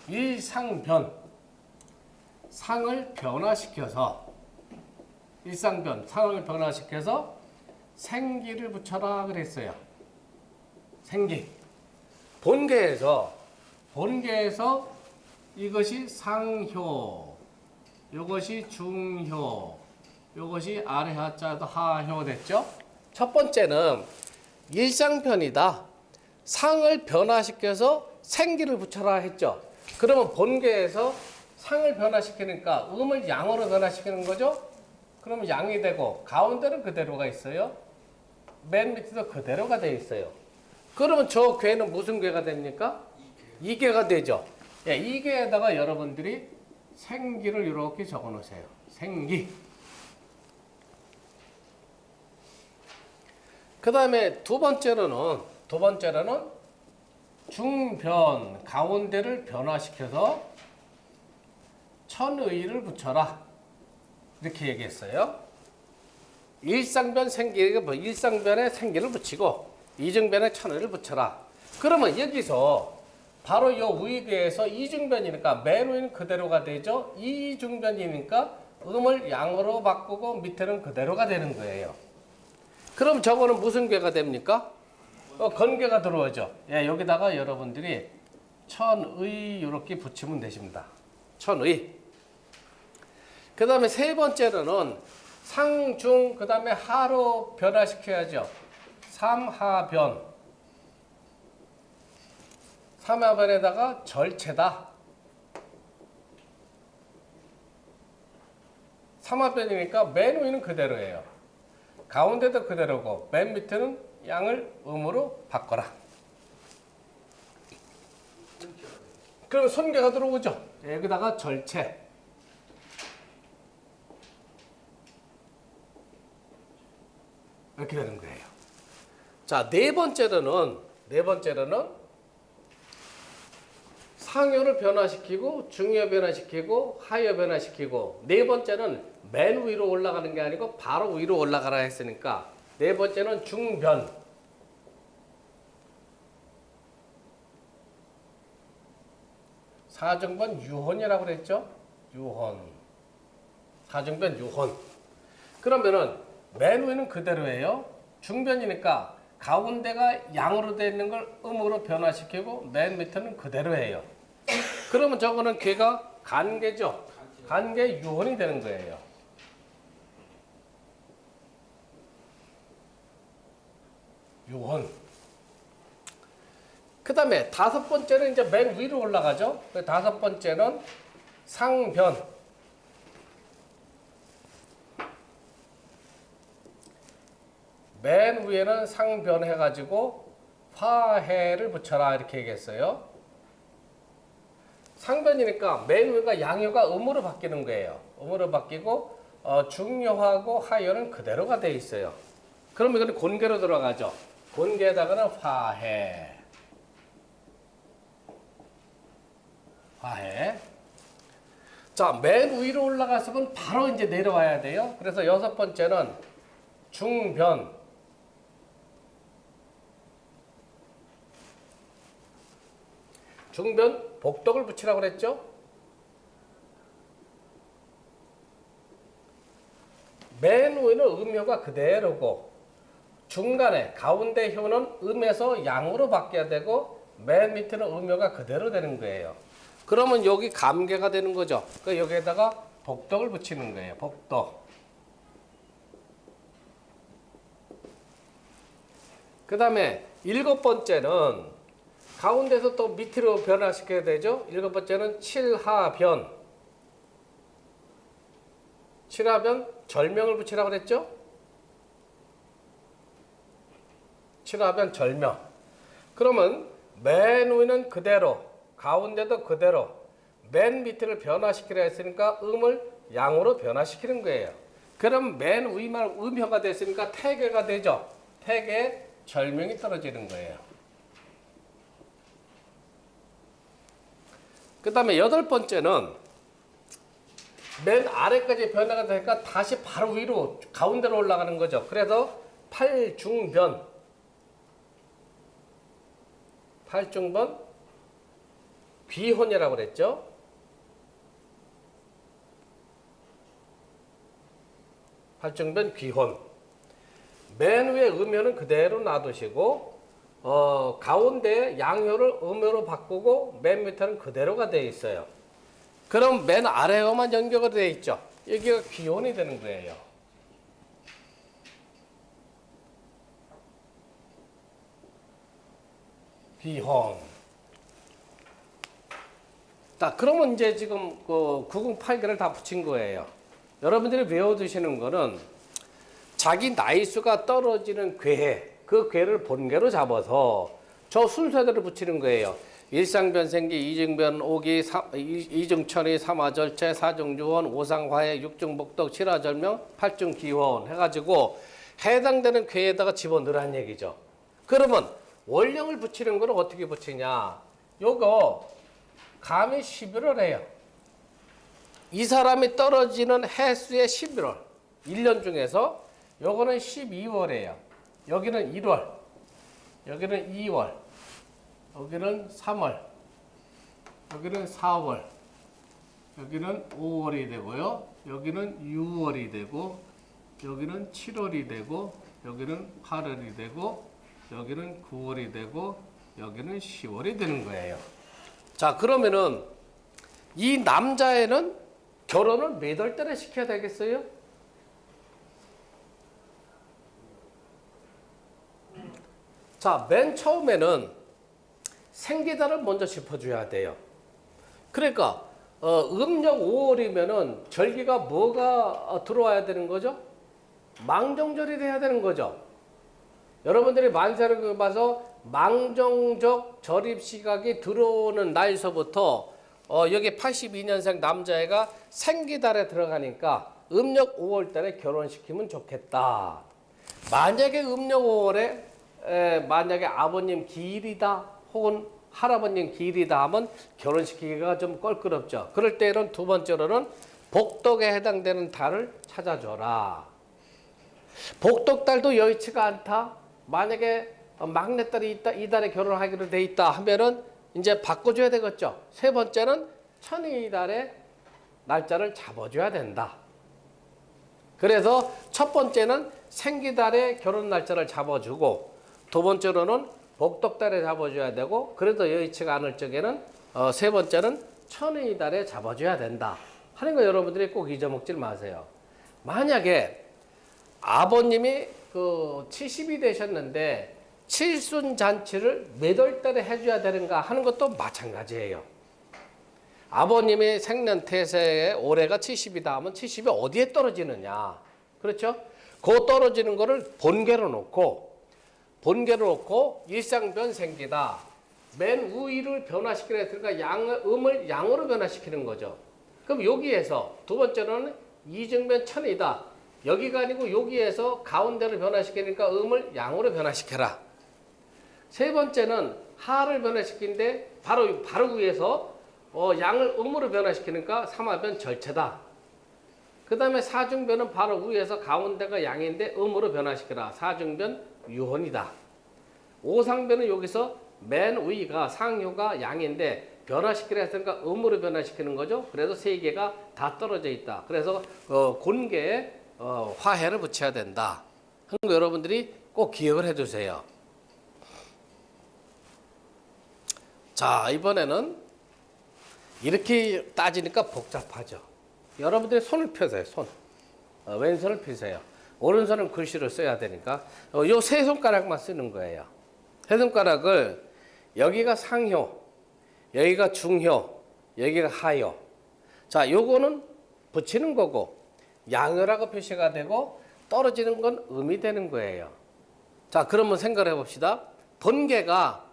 일상변. 상을 변화시켜서 생기를 붙여라 그랬어요. 생기. 본계에서 이것이 상효, 이것이 중효, 이것이 아래 하자도 하효 됐죠? 첫 번째는 일상편이다. 상을 변화시켜서 생기를 붙여라 했죠. 그러면 본계에서 상을 변화시키니까 음을 양으로 변화시키는 거죠? 그러면 양이 되고 가운데는 그대로가 있어요. 맨 밑에도 그대로가 되어 있어요. 그러면 저 괴는 무슨 괴가 됩니까? 이괴가 되죠. 예, 이괴에다가 여러분들이 생기를 이렇게 적어 놓으세요. 생기. 그 다음에 두 번째로는 중변, 가운데를 변화시켜서 천의를 붙여라. 이렇게 얘기했어요. 일상변 생기를, 일상변에 생기를 붙이고 이중변에 천의를 붙여라. 그러면 여기서 바로 이 우익에서 이중변이니까 맨 위는 그대로가 되죠. 이중변이니까 음을 양으로 바꾸고 밑에는 그대로가 되는 거예요. 그럼 저거는 무슨 괴가 됩니까? 건괴가 들어오죠. 예, 여기다가 여러분들이 천의 이렇게 붙이면 되십니다. 천의. 그 다음에 세 번째로는 상, 중, 그 다음에 하로 변화시켜야죠. 삼하변. 삼하변에다가 절체다. 삼하변이니까 맨 위는 그대로예요. 가운데도 그대로고 맨 밑에는 양을 음으로 바꿔라. 그럼 손괴가 들어오죠. 여기다가 절체. 이렇게 되는 거예요. 자, 네 번째로는 상효를 변화시키고 중효 변화시키고 하효 변화시키고 네 번째는 맨 위로 올라가는 게 아니고 바로 위로 올라가라 했으니까 네 번째는 중변. 사중변 유혼이라고 그랬죠? 유혼. 사중변 유혼. 그러면은 맨 위는 그대로예요. 중변이니까 가운데가 양으로 되어 있는 걸 음으로 변화시키고 맨 밑에는 그대로예요. 그러면 저거는 괴가 간괴죠. 간괴 유혼이 되는 거예요. 유혼. 그 다음에 다섯 번째는 이제 맨 위로 올라가죠. 다섯 번째는 상변. 맨 위에는 상변 해가지고 화해를 붙여라 이렇게 얘기했어요. 상변이니까 맨 위가 양효가 음으로 바뀌는 거예요. 음으로 바뀌고 중효하고 하효는 그대로가 돼 있어요. 그럼 이거는 곤괴로 들어가죠. 곤괴에다가는 화해. 화해. 자, 맨 위로 올라갔으면 바로 이제 내려와야 돼요. 그래서 여섯 번째는 중변. 중변 복덕을 붙이라고 그랬죠? 맨 위는 음효가 그대로고 중간에 가운데 효는 음에서 양으로 바뀌어야 되고 맨 밑에는 음효가 그대로 되는 거예요. 그러면 여기 감괴가 되는 거죠. 그 여기에다가 복덕을 붙이는 거예요. 복덕. 그 다음에 일곱 번째는 가운데서 또 밑으로 변화시켜야 되죠. 일곱 번째는 칠하변. 칠하변 절명을 붙이라고 그랬죠. 칠하변 절명. 그러면 맨 위는 그대로, 가운데도 그대로, 맨 밑을 변화시키려 했으니까 음을 양으로 변화시키는 거예요. 그럼 맨 위만 음효가 됐으니까 태괴가 되죠. 태괴 절명이 떨어지는 거예요. 그 다음에 여덟 번째는 맨 아래까지 변화가 되니까 다시 바로 위로 가운데로 올라가는 거죠. 그래서 팔중변. 팔중변 귀혼이라고 그랬죠. 팔중변 귀혼. 맨 위에 음효는 그대로 놔두시고 가운데 양효를 음효로 바꾸고 맨 밑에는 그대로가 되어 있어요. 그럼 맨 아래로만 연결이 되어 있죠. 여기가 귀혼이 되는 거예요. 귀혼. 자, 그러면 이제 지금 그 908개를 다 붙인 거예요. 여러분들이 외워두시는 거는 자기 나이수가 떨어지는 괴해, 그 괴를 본괴로 잡아서 저 순서대로 붙이는 거예요. 일상변생기, 이중변, 오기, 이중천이, 삼화절체, 사중주원, 오상화해, 육중복덕, 칠화절명, 팔중기원 해가지고 해당되는 괴에다가 집어넣으란 얘기죠. 그러면 원령을 붙이는 거는 어떻게 붙이냐? 요거 감이 11월이에요. 이 사람이 떨어지는 해수의 11월. 1년 중에서 요거는 12월이에요. 여기는 1월. 여기는 2월. 여기는 3월. 여기는 4월. 여기는 5월이 되고요. 여기는 6월이 되고 여기는 7월이 되고 여기는 8월이 되고 여기는 9월이 되고 여기는 10월이 되는 거예요. 자, 그러면은 이 남자애는 결혼을 몇 월 달에 시켜야 되겠어요? 자, 맨 처음에는 생기다를 먼저 짚어줘야 돼요. 그러니까 음력 5월이면은 절기가 뭐가 들어와야 되는 거죠? 망정절이 돼야 되는 거죠. 여러분들이 만세를 봐서 망정적 절입 시각이 들어오는 날서부터 여기 82년생 남자애가 생기달에 들어가니까 음력 5월 달에 결혼시키면 좋겠다. 만약에 음력 5월에 만약에 아버님 기일이다 혹은 할아버님 기일이다 하면 결혼시키기가 좀 껄끄럽죠. 그럴 때는 두 번째로는 복덕에 해당되는 달을 찾아줘라. 복덕달도 여의치가 않다. 만약에 막내딸이 있다, 이 달에 결혼하기로 돼 있다 하면은 이제 바꿔줘야 되겠죠. 세 번째는 천이달에 날짜를 잡아줘야 된다. 그래서 첫 번째는 생기달에 결혼 날짜를 잡아주고, 두 번째로는 복덕달에 잡아줘야 되고, 그래도 여의치가 않을 적에는 세 번째는 천이달에 잡아줘야 된다 하는 거 여러분들이 꼭 잊어먹지 마세요. 만약에 아버님이 70이 되셨는데 칠순 잔치를 몇 월 달에 해줘야 되는가 하는 것도 마찬가지예요. 아버님이 생년 태세에 올해가 70이다 하면 70이 어디에 떨어지느냐. 그렇죠? 그 떨어지는 거를 본계로 놓고 일상변 생기다. 맨 우위를 변화시키려 했으니까 음을 양으로 변화시키는 거죠. 그럼 여기에서 두 번째로는 이증변 천이다. 여기가 아니고 여기에서 가운데를 변화시키니까 음을 양으로 변화시켜라. 세 번째는 하를 변화시키는데 바로 위에서 양을 음으로 변화시키니까 삼화변 절체다. 그 다음에 사중변은 바로 위에서 가운데가 양인데 음으로 변화시켜라. 사중변 유혼이다. 오상변은 여기서 맨 위가 상효가 양인데 변화시키려 했으니까 음으로 변화시키는 거죠. 그래서 세 개가 다 떨어져 있다. 그래서 곤계에 화해를 붙여야 된다. 하는 거 여러분들이 꼭 기억을 해두세요. 자, 이번에는 이렇게 따지니까 복잡하죠. 여러분들이 손을 펴세요. 왼손을 펴세요. 오른손은 글씨를 써야 되니까 요 세 손가락만 쓰는 거예요. 세 손가락을 여기가 상효, 여기가 중효, 여기가 하효. 자, 요거는 붙이는 거고 양효라고 표시가 되고 떨어지는 건 음이 되는 거예요. 자, 그러면 생각을 해봅시다. 번개가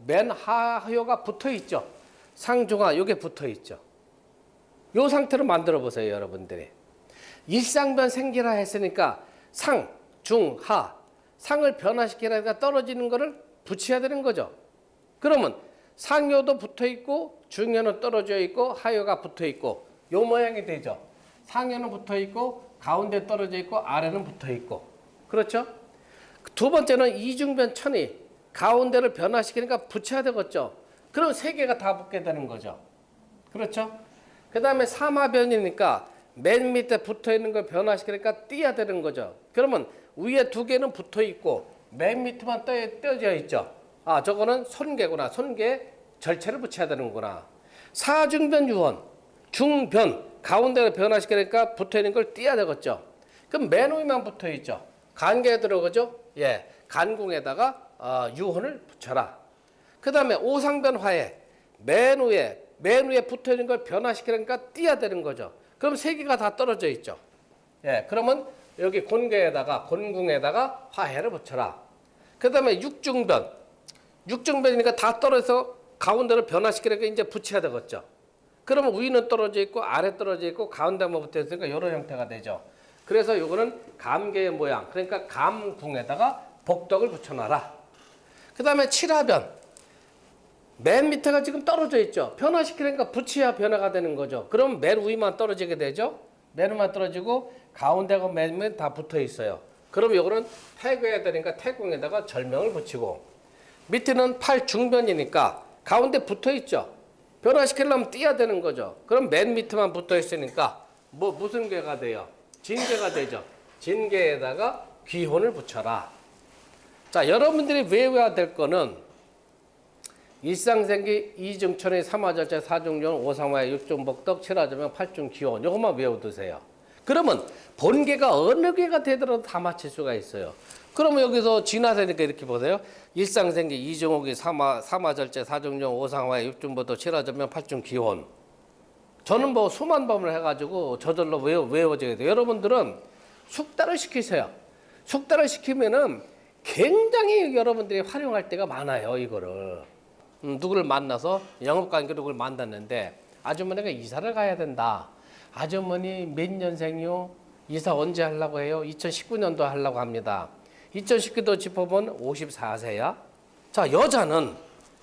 맨 하효가 붙어 있죠. 상중하 요게 붙어 있죠. 요 상태로 만들어 보세요, 여러분들이. 일상변 생기라 했으니까 상, 중, 하. 상을 변화시키라니까 떨어지는 거를 붙여야 되는 거죠. 그러면 상효도 붙어 있고 중효는 떨어져 있고 하효가 붙어 있고 요 모양이 되죠. 상효는 붙어 있고 가운데 떨어져 있고 아래는 붙어 있고. 그렇죠? 두 번째는 이중변 천이 가운데를 변화시키니까 붙여야 되겠죠. 그럼 세 개가 다 붙게 되는 거죠. 그렇죠? 그 다음에 삼화변이니까 맨 밑에 붙어 있는 걸 변화시키니까 띄어야 되는 거죠. 그러면 위에 두 개는 붙어 있고 맨 밑에만 떼어져 있죠. 아, 저거는 손계구나. 손계 절체를 붙여야 되는구나. 사중변 유언, 중변 가운데를 변화시키니까 붙어 있는 걸 띄어야 되겠죠. 그럼 맨 위만 붙어 있죠. 간계에 들어가죠. 예, 간궁에다가 유혼을 붙여라. 그 다음에 오상변 화해, 맨 위에 붙어 있는 걸 변화시키니까 띄어야 되는 거죠. 그럼 세 개가 다 떨어져 있죠. 예, 그러면 여기 곤궁에다가 화해를 붙여라. 그 다음에 육중변이니까 다 떨어져서 가운데를 변화시키니까 이제 붙여야 되겠죠. 그러면 위는 떨어져 있고 아래 떨어져 있고 가운데만 붙어 있으니까 이런 형태가 되죠. 그래서 이거는 감계의 모양, 그러니까 감궁에다가 복덕을 붙여놔라. 그 다음에 칠하변, 맨 밑에가 지금 떨어져 있죠. 변화시키니까 붙여야 변화가 되는 거죠. 그럼 맨 위만 떨어지게 되죠. 맨 위만 떨어지고 가운데가 맨 위에 다 붙어 있어요. 그럼 이거는 태괴해야 되니까 태궁에다가 절명을 붙이고, 밑에는 팔중변이니까 가운데 붙어 있죠. 변화시키려면 띄어야 되는 거죠. 그럼 맨 밑에만 붙어 있으니까 무슨 괴가 돼요? 진괴가 되죠. 진괴에다가 귀혼을 붙여라. 자, 여러분들이 외워야 될 거는 일상생기, 이중천의 삼화절제, 사중yon, 오상화의 육중복덕, 칠화절명, 팔중기혼, 요것만 외워두세요. 그러면 본계가 어느 개가 되더라도 다 맞힐 수가 있어요. 그러면 여기서 진화세니까 이렇게 보세요. 일상생계, 이종옥이 삼화절제, 사중용, 오상화의 육중보도, 칠화전면, 팔중기원. 저는 뭐 수만 번을 해가지고 저절로 외워져야 돼요. 여러분들은 숙달을 시키세요. 숙달을 시키면은 굉장히 여러분들이 활용할 때가 많아요, 이거를. 누구를 만나서 영업관계로 누구를 만났는데 아주머니가 이사를 가야 된다. 아주머니 몇 년생이요? 이사 언제 하려고 해요? 2019년도 하려고 합니다. 2019도 짚어보면 54세야. 자, 여자는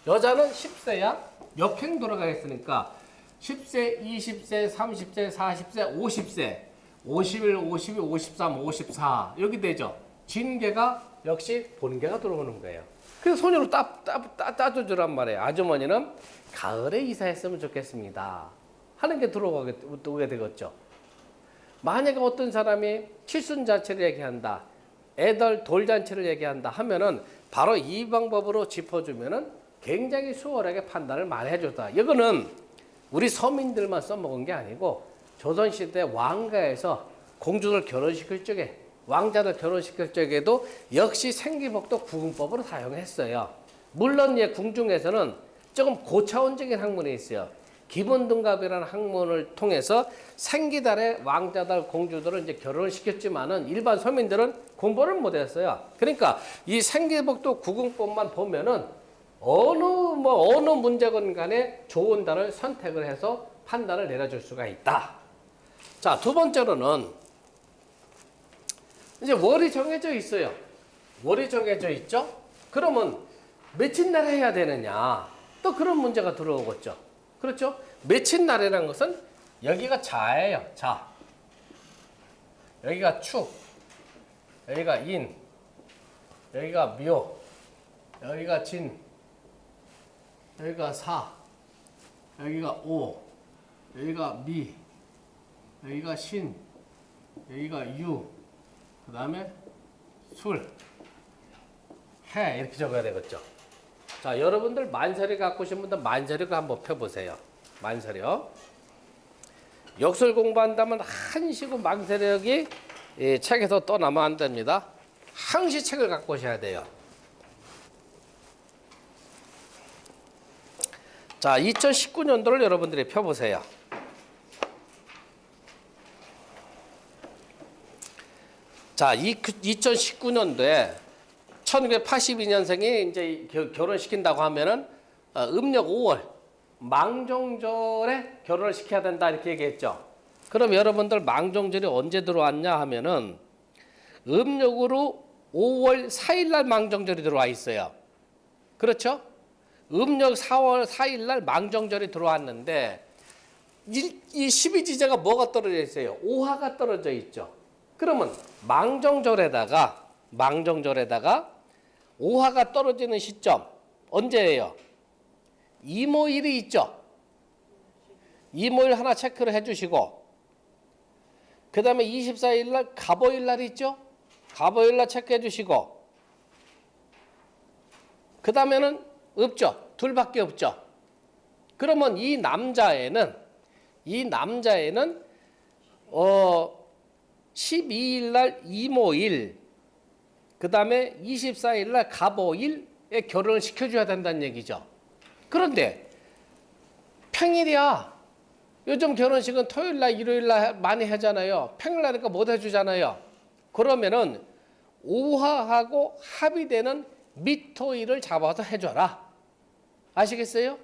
10세야. 역행 돌아가 있으니까 10세, 20세, 30세, 40세, 50세, 51, 52, 53, 54 여기 되죠. 진계가 역시 본계가 들어오는 거예요. 그래서 손으로 따져주란 말이에요. 아주머니는 가을에 이사했으면 좋겠습니다 하는 게 들어오게 되겠죠. 만약에 어떤 사람이 칠순잔치를 얘기한다, 애들 돌잔치를 얘기한다 하면은 바로 이 방법으로 짚어주면은 굉장히 수월하게 판단을 많이 해줬다. 이거는 우리 서민들만 써먹은 게 아니고 조선시대 왕가에서 공주를 결혼시킬 적에, 왕자를 결혼시킬 적에도 역시 생기복도 구금법으로 사용했어요. 물론 궁중에서는 조금 고차원적인 학문이 있어요. 기본등갑이라는 학문을 통해서 생기달의 왕자들, 공주들을 이제 결혼을 시켰지만은 일반 서민들은 공부를 못했어요. 그러니까 이 생기복도 구금법만 보면은 어느 문제건 간에 좋은 달을 선택을 해서 판단을 내려줄 수가 있다. 자, 두 번째로는 이제 월이 정해져 있어요. 월이 정해져 있죠? 그러면 며칠 날 해야 되느냐? 또 그런 문제가 들어오겠죠. 그렇죠? 며칠 날이라는 것은 여기가 자예요. 자. 여기가 축. 여기가 인. 여기가 묘. 여기가 진. 여기가 사. 여기가 오. 여기가 미. 여기가 신. 여기가 유. 그 다음에 술. 해. 이렇게 적어야 되겠죠. 자, 여러분들 만세력 갖고 오신 분들 만세력을 한번 펴보세요. 만세력. 역술 공부한다면 한시고 만세력이 책에서 떠나면 안 됩니다. 항시 책을 갖고 오셔야 돼요. 자, 2019년도를 여러분들이 펴보세요. 자, 2019년도에 1982년생이 이제 결혼시킨다고 하면은 음력 5월 망종절에 결혼을 시켜야 된다 이렇게 얘기했죠. 그럼 여러분들 망종절이 언제 들어왔냐 하면은 음력으로 5월 4일 날 망종절이 들어와 있어요. 그렇죠? 음력 4월 4일 날 망종절이 들어왔는데 이 12지제가 뭐가 떨어져 있어요? 오화가 떨어져 있죠. 그러면 망종절에다가 오화가 떨어지는 시점 언제예요? 이모일이 있죠. 이모일 하나 체크를 해주시고 그 다음에 24일 날 갑오일 날이 있죠. 갑오일 날 체크해 주시고 그 다음에는 없죠. 둘밖에 없죠. 그러면 이 남자애는 12일 날 이모일 그 다음에 24일 날 갑오일에 결혼을 시켜줘야 된다는 얘기죠. 그런데 평일이야. 요즘 결혼식은 토요일 날 일요일 날 많이 하잖아요. 평일 날이니까 못 해주잖아요. 그러면은 오화하고 합의되는 미토일을 잡아서 해줘라. 아시겠어요?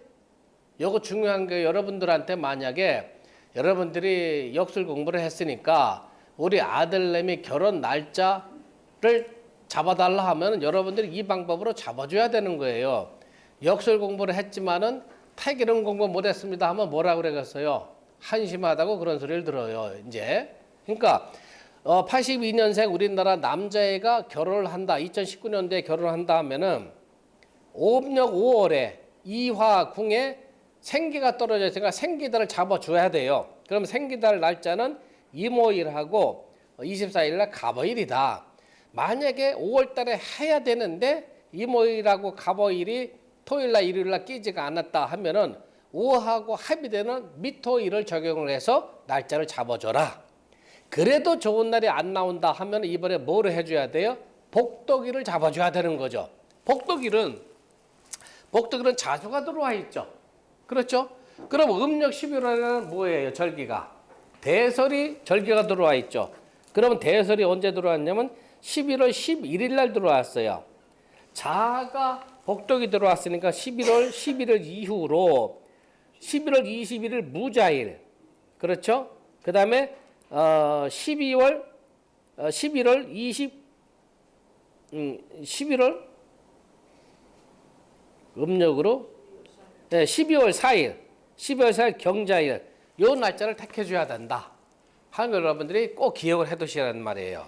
요거 중요한 게 여러분들한테 만약에 여러분들이 역술 공부를 했으니까 우리 아들내미 결혼 날짜를 잡아달라 하면 여러분들이 이 방법으로 잡아줘야 되는 거예요. 역술 공부를 했지만은 태기름 공부 못했습니다 하면 뭐라 그러겠어요? 한심하다고 그런 소리를 들어요. 이제 그러니까 82년생 우리나라 남자애가 결혼을 한다. 2019년도에 결혼한다 하면은 음력 5월에 이화궁에 생기가 떨어져 있으니까 생기달을 잡아줘야 돼요. 그럼 생기달 날짜는 이모일하고 24일 날 갑오일이다. 만약에 5월 달에 해야 되는데 이모일하고 갑오일이 토요일 날 일요일 날 끼지가 않았다 하면은 5하고 합의되는 미토일을 적용을 해서 날짜를 잡아줘라. 그래도 좋은 날이 안 나온다 하면 이번에 뭐를 해줘야 돼요? 복덕일을 잡아줘야 되는 거죠. 복덕일은 자수가 들어와 있죠. 그렇죠? 그럼 음력 11월에는 뭐예요? 절기가 대설이 절기가 들어와 있죠. 그러면 대설이 언제 들어왔냐면 11월 11일 날 들어왔어요. 자가 복덕이 들어왔으니까 11월 11일 이후로 11월 21일 무자일. 그렇죠? 그 다음에 11월 11월 음력으로 네, 12월 4일 경자일 요 날짜를 택해 줘야 된다. 하는 걸 여러분들이 꼭 기억을 해 두시라는 말이에요.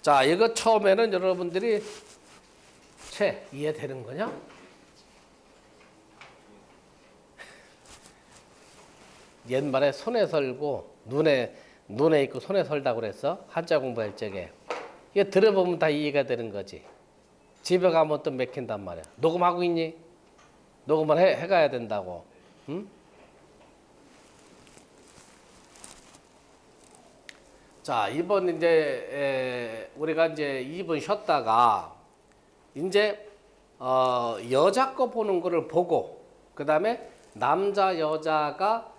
자, 이거 처음에는 여러분들이 이해되는 거냐? 옛말에 손에 설고 눈에 있고 손에 설다고 그랬어. 한자 공부할 적에. 이거 들어보면 다 이해가 되는 거지. 집에 가면 또 맥힌단 말이야. 녹음하고 있니? 녹음을 해가야 된다고. 응? 자, 이번 이제 우리가 이제 2분 쉬었다가 이제 여자 거 보는 거를 보고 그 다음에 남자 여자가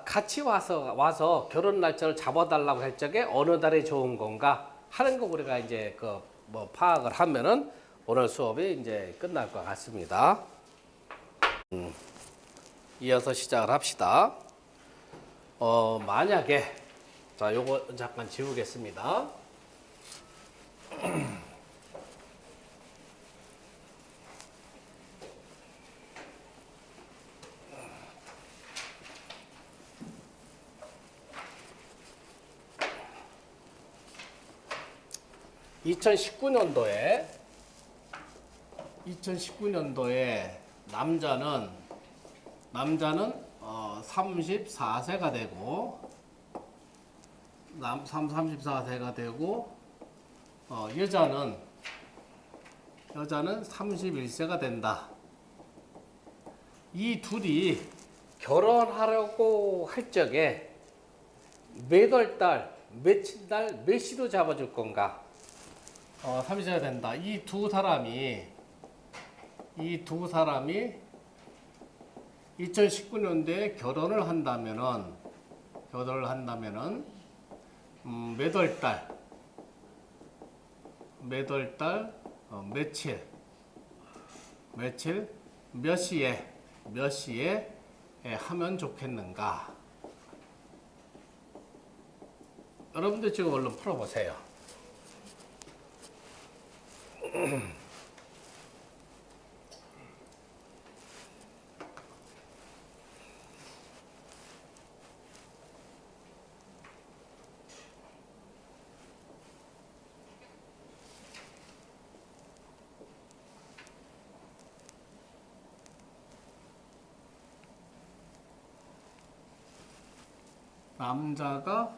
같이 와서 결혼 날짜를 잡아달라고 할 적에 어느 달이 좋은 건가 하는 거 우리가 이제 그 뭐 파악을 하면은 오늘 수업이 이제 끝날 것 같습니다. 이어서 시작을 합시다. 만약에 자, 요거 잠깐 지우겠습니다. (2019년도에) 남자는 34세가 되고 34세가 되고 여자는 31세가 된다. 이 둘이 결혼하려고 할 적에 몇 월 달, 며칠 달, 몇 시로 잡아줄 건가? 30세가 된다. 이 두 사람이 2019년도에 결혼을 한다면은 몇 월 달, 며칠, 몇 시에 하면 좋겠는가? 여러분들 지금 얼른 풀어보세요. 남자가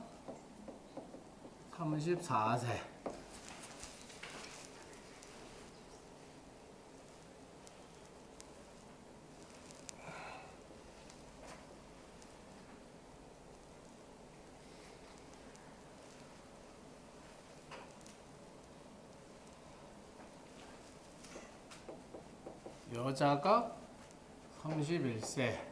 34세. 여자가 31세.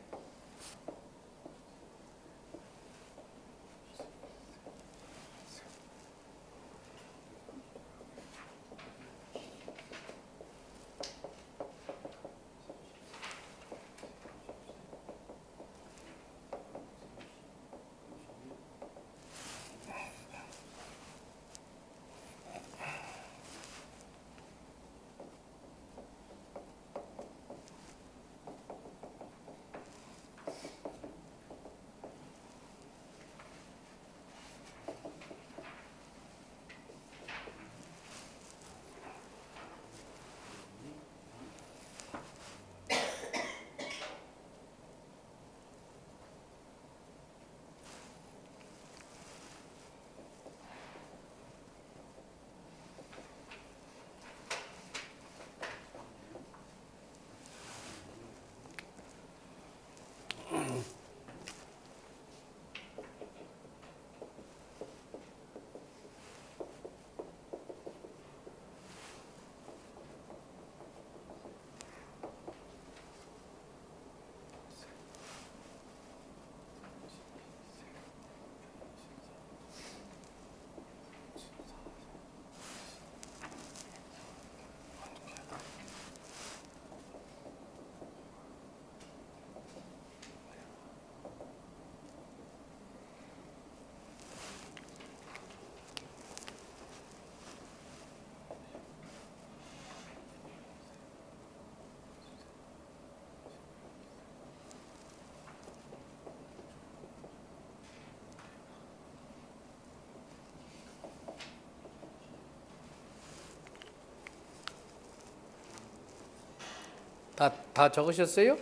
다 적으셨어요?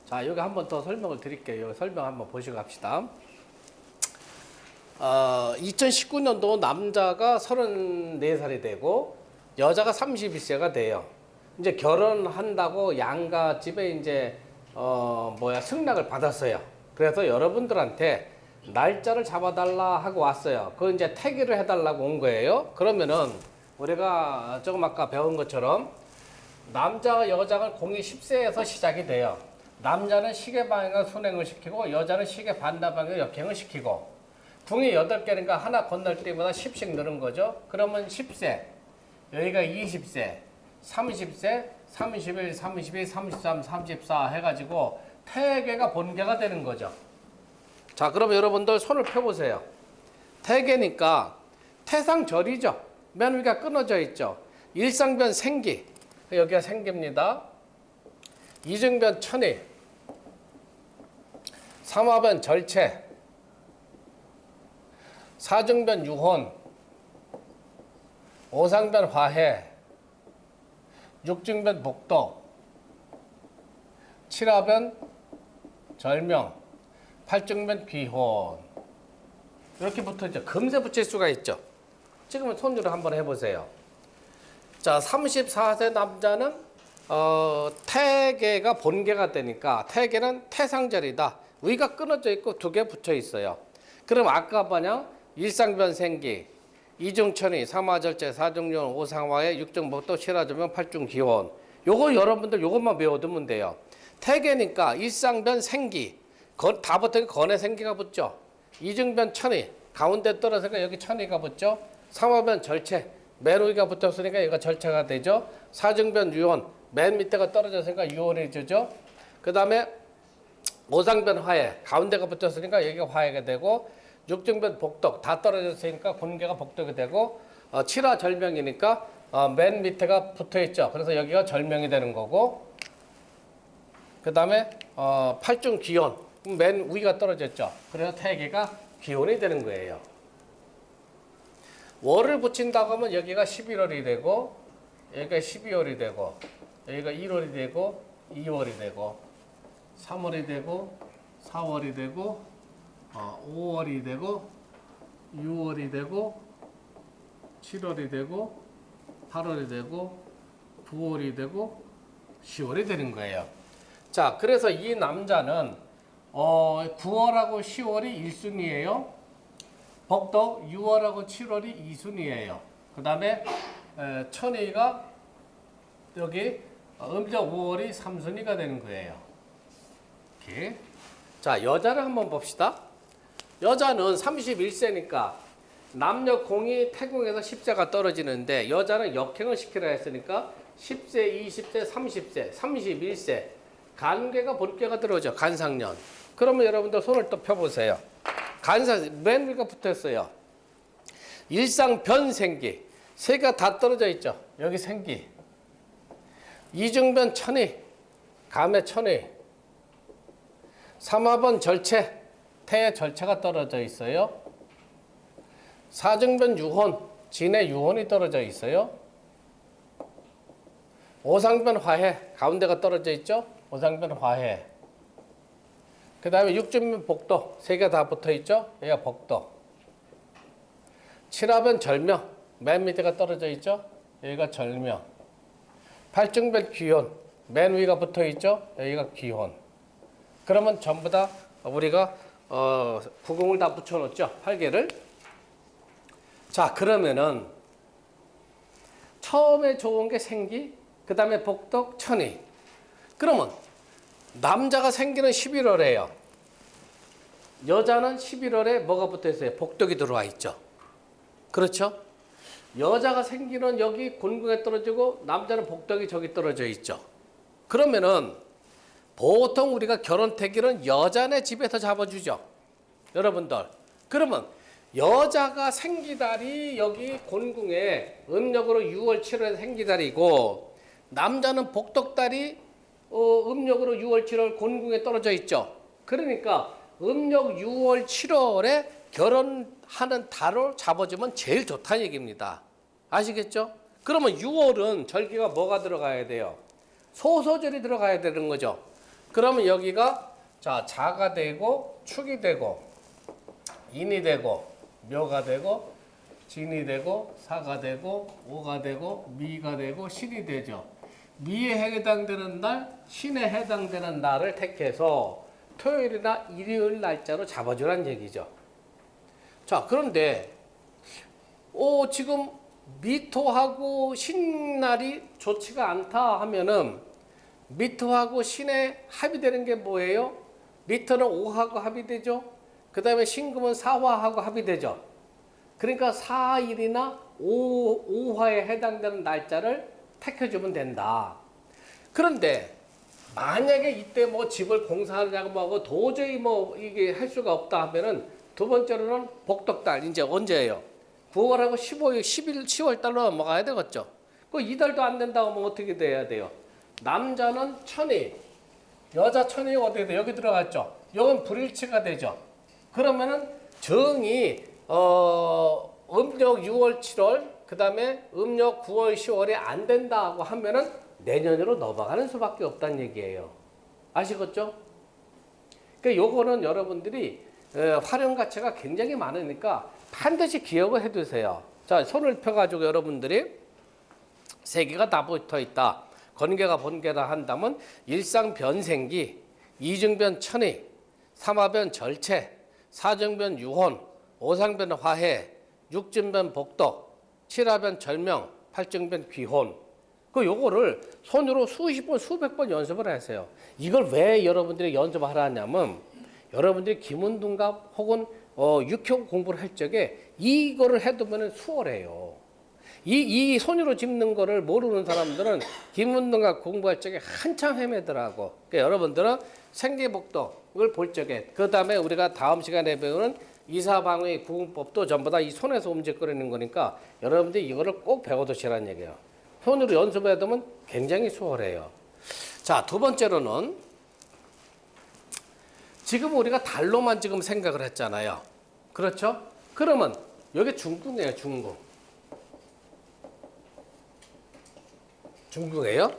자, 여기 한 번 더 설명을 드릴게요. 여기 설명 한번 보시고 갑시다. 2019년도 남자가 34살이 되고 여자가 31세가 돼요. 이제 결혼한다고 양가 집에 이제 승낙을 받았어요. 그래서 여러분들한테 날짜를 잡아달라 하고 왔어요. 그거 이제 태기를 해달라고 온 거예요. 그러면은 우리가 조금 아까 배운 것처럼 남자와 여자가 공이 10세에서 시작이 돼요. 남자는 시계 방향을 순행을 시키고 여자는 시계 반대 방향을 역행을 시키고 궁이 8개니까 하나 건널 때마다 10씩 느는 거죠. 그러면 10세, 여기가 20세, 30세, 31, 32, 33, 34 해가지고 태계가 본계가 되는 거죠. 자, 그럼 여러분들 손을 펴보세요. 태계니까 태상절이죠. 맨 위가 끊어져 있죠. 일상변 생기, 여기가 생기입니다. 이중변 천이, 삼화변 절체, 사중변 유혼, 오상변 화해, 육중변 복덕, 칠화변 절명, 팔중변 귀혼. 이렇게 붙어있죠. 금세 붙일 수가 있죠. 지금은 손으로 한번 해보세요. 자, 34세 남자는 태계가 본계가 되니까 태계는 태상절이다. 위가 끊어져 있고 2개 붙여 있어요. 그럼 아까 마냥 일상변생기, 이중천이, 삼화절제, 사중yon, 오상화의 육중복도, 칠화조명, 팔중기혼. 요거 여러분들 요것만 외워두면 돼요. 태계니까 일상변생기, 다 붙어 건의 생기가 붙죠. 이중변 천이, 가운데 떨어지니까 여기 천이가 붙죠. 삼화변 절체, 맨 위가 붙었으니까 얘가 절체가 되죠. 사중변 유혼, 맨 밑에가 떨어졌으니까 유혼이 되죠. 그 다음에 오상변 화해, 가운데가 붙었으니까 여기가 화해가 되고, 육중변 복덕, 다 떨어졌으니까 본계가 복덕이 되고, 칠화 절명이니까 맨 밑에가 붙어있죠. 그래서 여기가 절명이 되는 거고, 그 다음에 팔중 기혼, 맨 위가 떨어졌죠. 그래서 태계가 기혼이 되는 거예요. 월을 붙인다고 하면 여기가 11월이 되고, 여기가 12월이 되고, 여기가 1월이 되고, 2월이 되고, 3월이 되고, 4월이 되고, 5월이 되고, 6월이 되고, 7월이 되고, 8월이 되고, 9월이 되고, 10월이 되는 거예요. 자, 그래서 이 남자는 9월하고 10월이 1순위예요. 복덕 6월하고 7월이 2순위예요. 그 다음에 천이가 여기 음력 5월이 3순위가 되는 거예요. 이렇게. 자, 여자를 한번 봅시다. 여자는 31세니까 남녀 공이 태궁에서 10세가 떨어지는데 여자는 역행을 시키라 했으니까 10세, 20세, 30세, 31세 간괴가 본괴가 들어오죠. 간상년. 그러면 여러분들 손을 또 펴보세요. 간상 맨 위가 붙었어요. 일상 변생기 세가 다 떨어져 있죠. 여기 생기. 이중변 천이 감의 천이. 삼화변 절체 태의 절체가 떨어져 있어요. 사중변 유혼 진의 유혼이 떨어져 있어요. 오상변 화해 가운데가 떨어져 있죠. 오상변 화해. 그 다음에 육중변 복도 세 개 다 붙어 있죠. 여기가 복도. 칠화변 절명 맨 밑에가 떨어져 있죠. 여기가 절명. 팔중변 귀혼 맨 위가 붙어 있죠. 여기가 귀혼. 그러면 전부 다 우리가 구공을 다 붙여놓죠. 8개를. 자, 그러면은 처음에 좋은 게 생기, 그 다음에 복덕, 천이. 그러면 남자가 생기는 11월에요. 여자는 11월에 뭐가 붙어 있어요? 복덕이 들어와 있죠. 그렇죠? 여자가 생기는 여기 곤궁에 떨어지고 남자는 복덕이 저기 떨어져 있죠. 그러면은 보통 우리가 결혼태기는 여자네 집에서 잡아주죠. 여러분들. 그러면 여자가 생기달이 여기 곤궁에 음력으로 6월 7월에 생기달이고 남자는 복덕달이 음력으로 6월 7월 곤궁에 떨어져 있죠. 그러니까 음력 6월 7월에 결혼하는 달을 잡아주면 제일 좋다는 얘기입니다. 아시겠죠? 그러면 6월은 절기가 뭐가 들어가야 돼요? 소소절이 들어가야 되는 거죠. 그러면 여기가 자 자가 되고 축이 되고 인이 되고 묘가 되고 진이 되고 사가 되고 오가 되고 미가 되고 신이 되죠. 미에 해당되는 날, 신에 해당되는 날을 택해서 토요일이나 일요일 날짜로 잡아주라는 얘기죠. 자, 그런데 지금 미토하고 신날이 좋지가 않다 하면은 미토하고 신의 합이 되는 게 뭐예요? 미토는 오하고 합이 되죠. 그 다음에 신금은 사화하고 합이 되죠. 그러니까 4일이나 5화에 해당되는 날짜를 택해주면 된다. 그런데 만약에 이때 뭐 집을 공사하려고 하고 도저히 뭐 이게 할 수가 없다 하면은 두 번째로는 복덕달 이제 언제예요? 9월하고 15일, 10일, 10월 달로 넘어가야 되겠죠. 그 이달도 안 된다고 하면 어떻게 돼야 돼요? 남자는 천이, 여자 천이 어떻게 돼? 여기 들어갔죠. 이건 불일치가 되죠. 그러면은 정이 음력 6월, 7월, 그 다음에 음력 9월, 10월이 안 된다고 하면은 내년으로 넘어가는 수밖에 없다는 얘기예요. 아시겠죠? 그러니까 요거는 여러분들이 활용 가치가 굉장히 많으니까 반드시 기억을 해두세요. 자, 손을 펴가지고 여러분들이 세 개가 다 붙어 있다. 건개가 번개라 한다면 일상변생기, 이증변 천의, 삼화변 절체, 사정변 유혼, 오상변 화해, 육진변 복덕, 칠화변 절명, 팔정변 귀혼. 요거를 손으로 수십 번, 수백 번 연습을 하세요. 이걸 왜 여러분들이 연습을 하라냐면 여러분들이 김운둔갑 혹은 육효 공부를 할 적에 이거를 해두면 수월해요. 이 손으로 짚는 거를 모르는 사람들은 김운둔갑 공부할 적에 한참 헤매더라고. 그러니까 여러분들은 생계복덕을 볼 적에 그 다음에 우리가 다음 시간에 배우는 이사방의 구분법도 전부 다 이 손에서 움직거리는 거니까 여러분들이 이거를 꼭 배워두시라는 얘기예요. 손으로 연습해두면 굉장히 수월해요. 자, 두 번째로는 지금 우리가 달로만 지금 생각을 했잖아요. 그렇죠? 그러면 여기 중궁이에요, 중궁. 중궁이에요.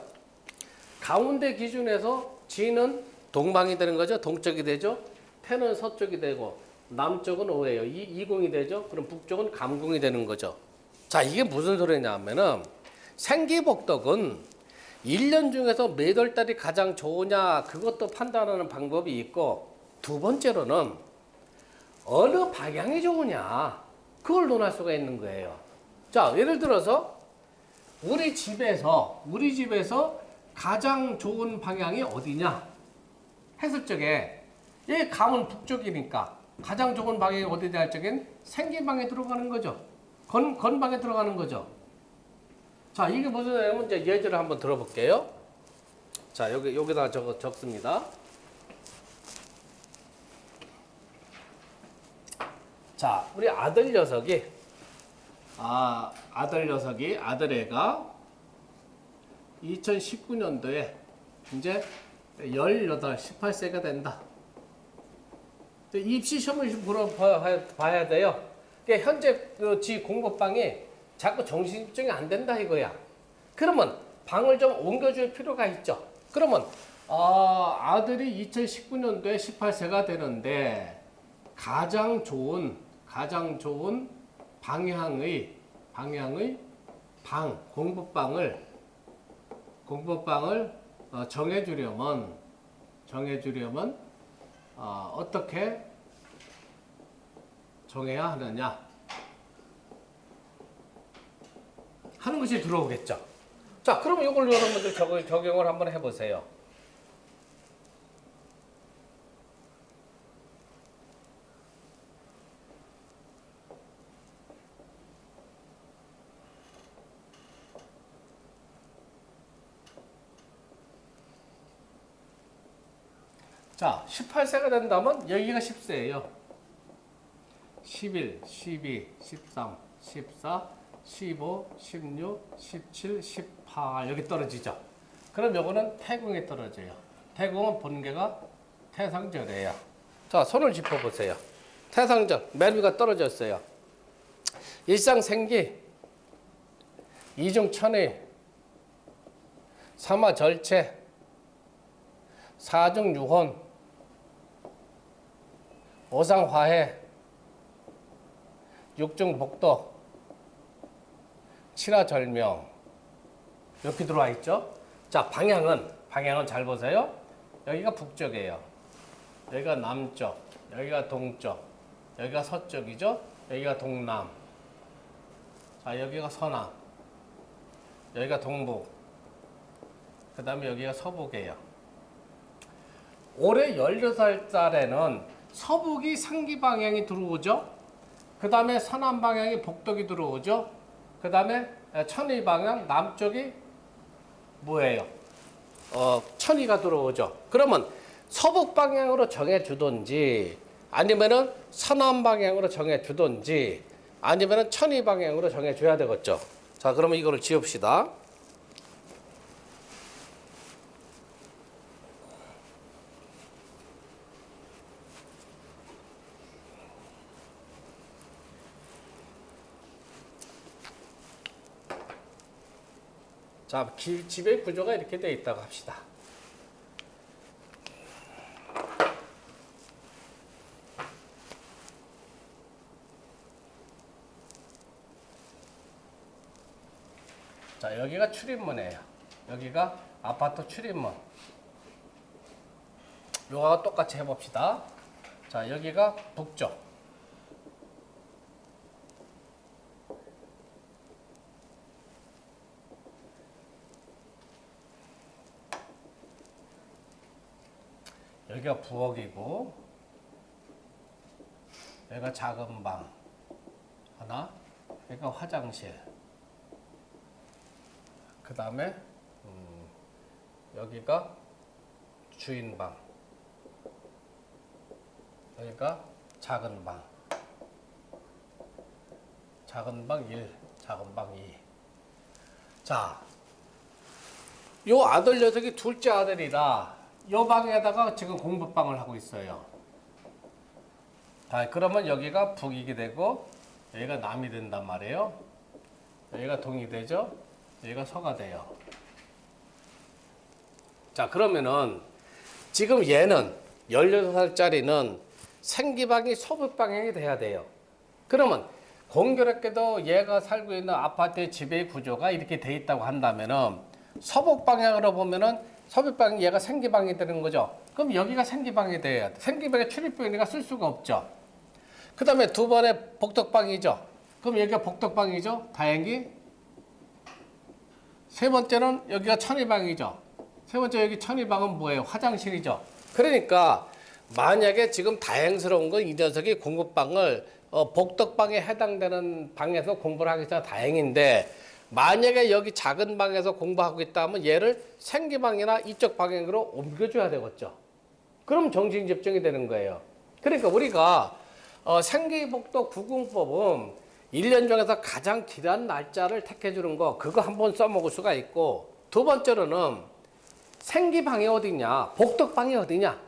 가운데 기준에서 진은 동방이 되는 거죠. 동쪽이 되죠. 태는 서쪽이 되고 남쪽은 오예요. 이궁이 되죠. 그럼 북쪽은 감궁이 되는 거죠. 자, 이게 무슨 소리냐면은 생기복덕은 1년 중에서 몇 월 달이 가장 좋으냐 그것도 판단하는 방법이 있고 두 번째로는 어느 방향이 좋으냐 그걸 논할 수가 있는 거예요. 자, 예를 들어서 우리 집에서 가장 좋은 방향이 어디냐 했을 적에 이 감은 북쪽이니까 가장 좋은 방향이 어디냐 할 적엔 생기방에 들어가는 거죠. 건방에 들어가는 거죠. 자, 이게 무슨 얘기냐면 이제 예제를 한번 들어볼게요. 자, 여기다 적습니다. 자, 우리 아들 녀석이 아들애가 2019년도에 이제 18세가 된다. 입시 시험을 봐야 돼요. 그러니까 현재 지 공부방이 자꾸 정신집중이 안 된다 이거야. 그러면 방을 좀 옮겨줄 필요가 있죠. 그러면 아들이 2019년도에 18세가 되는데 가장 좋은 방향의 공부방을 정해주려면 어떻게 정해야 하느냐 하는 것이 들어오겠죠. 자, 그러면 이걸 여러분들 적용을 한번 해보세요. 자, 18세가 된다면 여기가 10세예요. 11, 12, 13, 14, 15, 16, 17, 18 여기 떨어지죠. 그럼 요거는 태궁에 떨어져요. 태궁은 본계가 태상절이에요. 자, 손을 짚어보세요. 태상절, 맨 위가 떨어졌어요. 일상생기, 이중 천의, 삼화 절체, 사중 유혼, 오상 화해, 육중 복도, 칠화 절명. 이렇게 들어와 있죠. 자, 방향은 잘 보세요. 여기가 북쪽이에요. 여기가 남쪽, 여기가 동쪽, 여기가 서쪽이죠. 여기가 동남. 자, 여기가 서남, 여기가 동북, 그 다음에 여기가 서북이에요. 올해 16살에는 서북이 상기 방향이 들어오죠. 그 다음에 서남 방향이 복덕이 들어오죠. 그 다음에 천의 방향 남쪽이 뭐예요? 천의가 들어오죠. 그러면 서북 방향으로 정해주든지 아니면은 서남 방향으로 정해주든지 아니면은 천의 방향으로 정해줘야 되겠죠. 자, 그러면 이거를 지읍시다. 자, 집의 구조가 이렇게 되어 있다고 합시다. 자, 여기가 출입문이에요. 여기가 아파트 출입문. 요거하고 똑같이 해봅시다. 자, 여기가 북쪽. 여기가 부엌이고, 여기가 작은 방 하나, 여기가 화장실. 그 다음에 여기가 주인방, 여기가 작은 방, 작은 방 1, 작은 방 2. 자, 요 아들 녀석이 둘째 아들이라 요 방에다가 지금 공부방을 하고 있어요. 자, 그러면 여기가 북이게 되고 여기가 남이 된단 말이에요. 여기가 동이 되죠. 여기가 서가 돼요. 자, 그러면은 지금 얘는 16살짜리는 생기방이 서북 방향이 돼야 돼요. 그러면 공교롭게도 얘가 살고 있는 아파트의 지배 구조가 이렇게 돼 있다고 한다면은 서북 방향으로 보면은 서북 방향 얘가 생기방이 되는 거죠. 그럼 여기가 생기방이 돼야 돼. 생기방에 출입문이니까 쓸 수가 없죠. 그 다음에 두 번에 복덕방이죠. 그럼 여기가 복덕방이죠. 다행히. 세 번째는 여기가 천의방이죠. 세 번째 여기 천의방은 뭐예요? 화장실이죠. 그러니까 만약에 지금 다행스러운 건 이 녀석이 공부방을 복덕방에 해당되는 방에서 공부를 하기 위해서 다행인데, 만약에 여기 작은 방에서 공부하고 있다면 얘를 생기방이나 이쪽 방향으로 옮겨줘야 되겠죠. 그럼 정신집중이 되는 거예요. 그러니까 우리가 생기복덕 구궁법은 1년 중에서 가장 길한 날짜를 택해주는 거, 그거 한번 써먹을 수가 있고, 두 번째로는 생기방이 어디냐, 복덕방이 어디냐,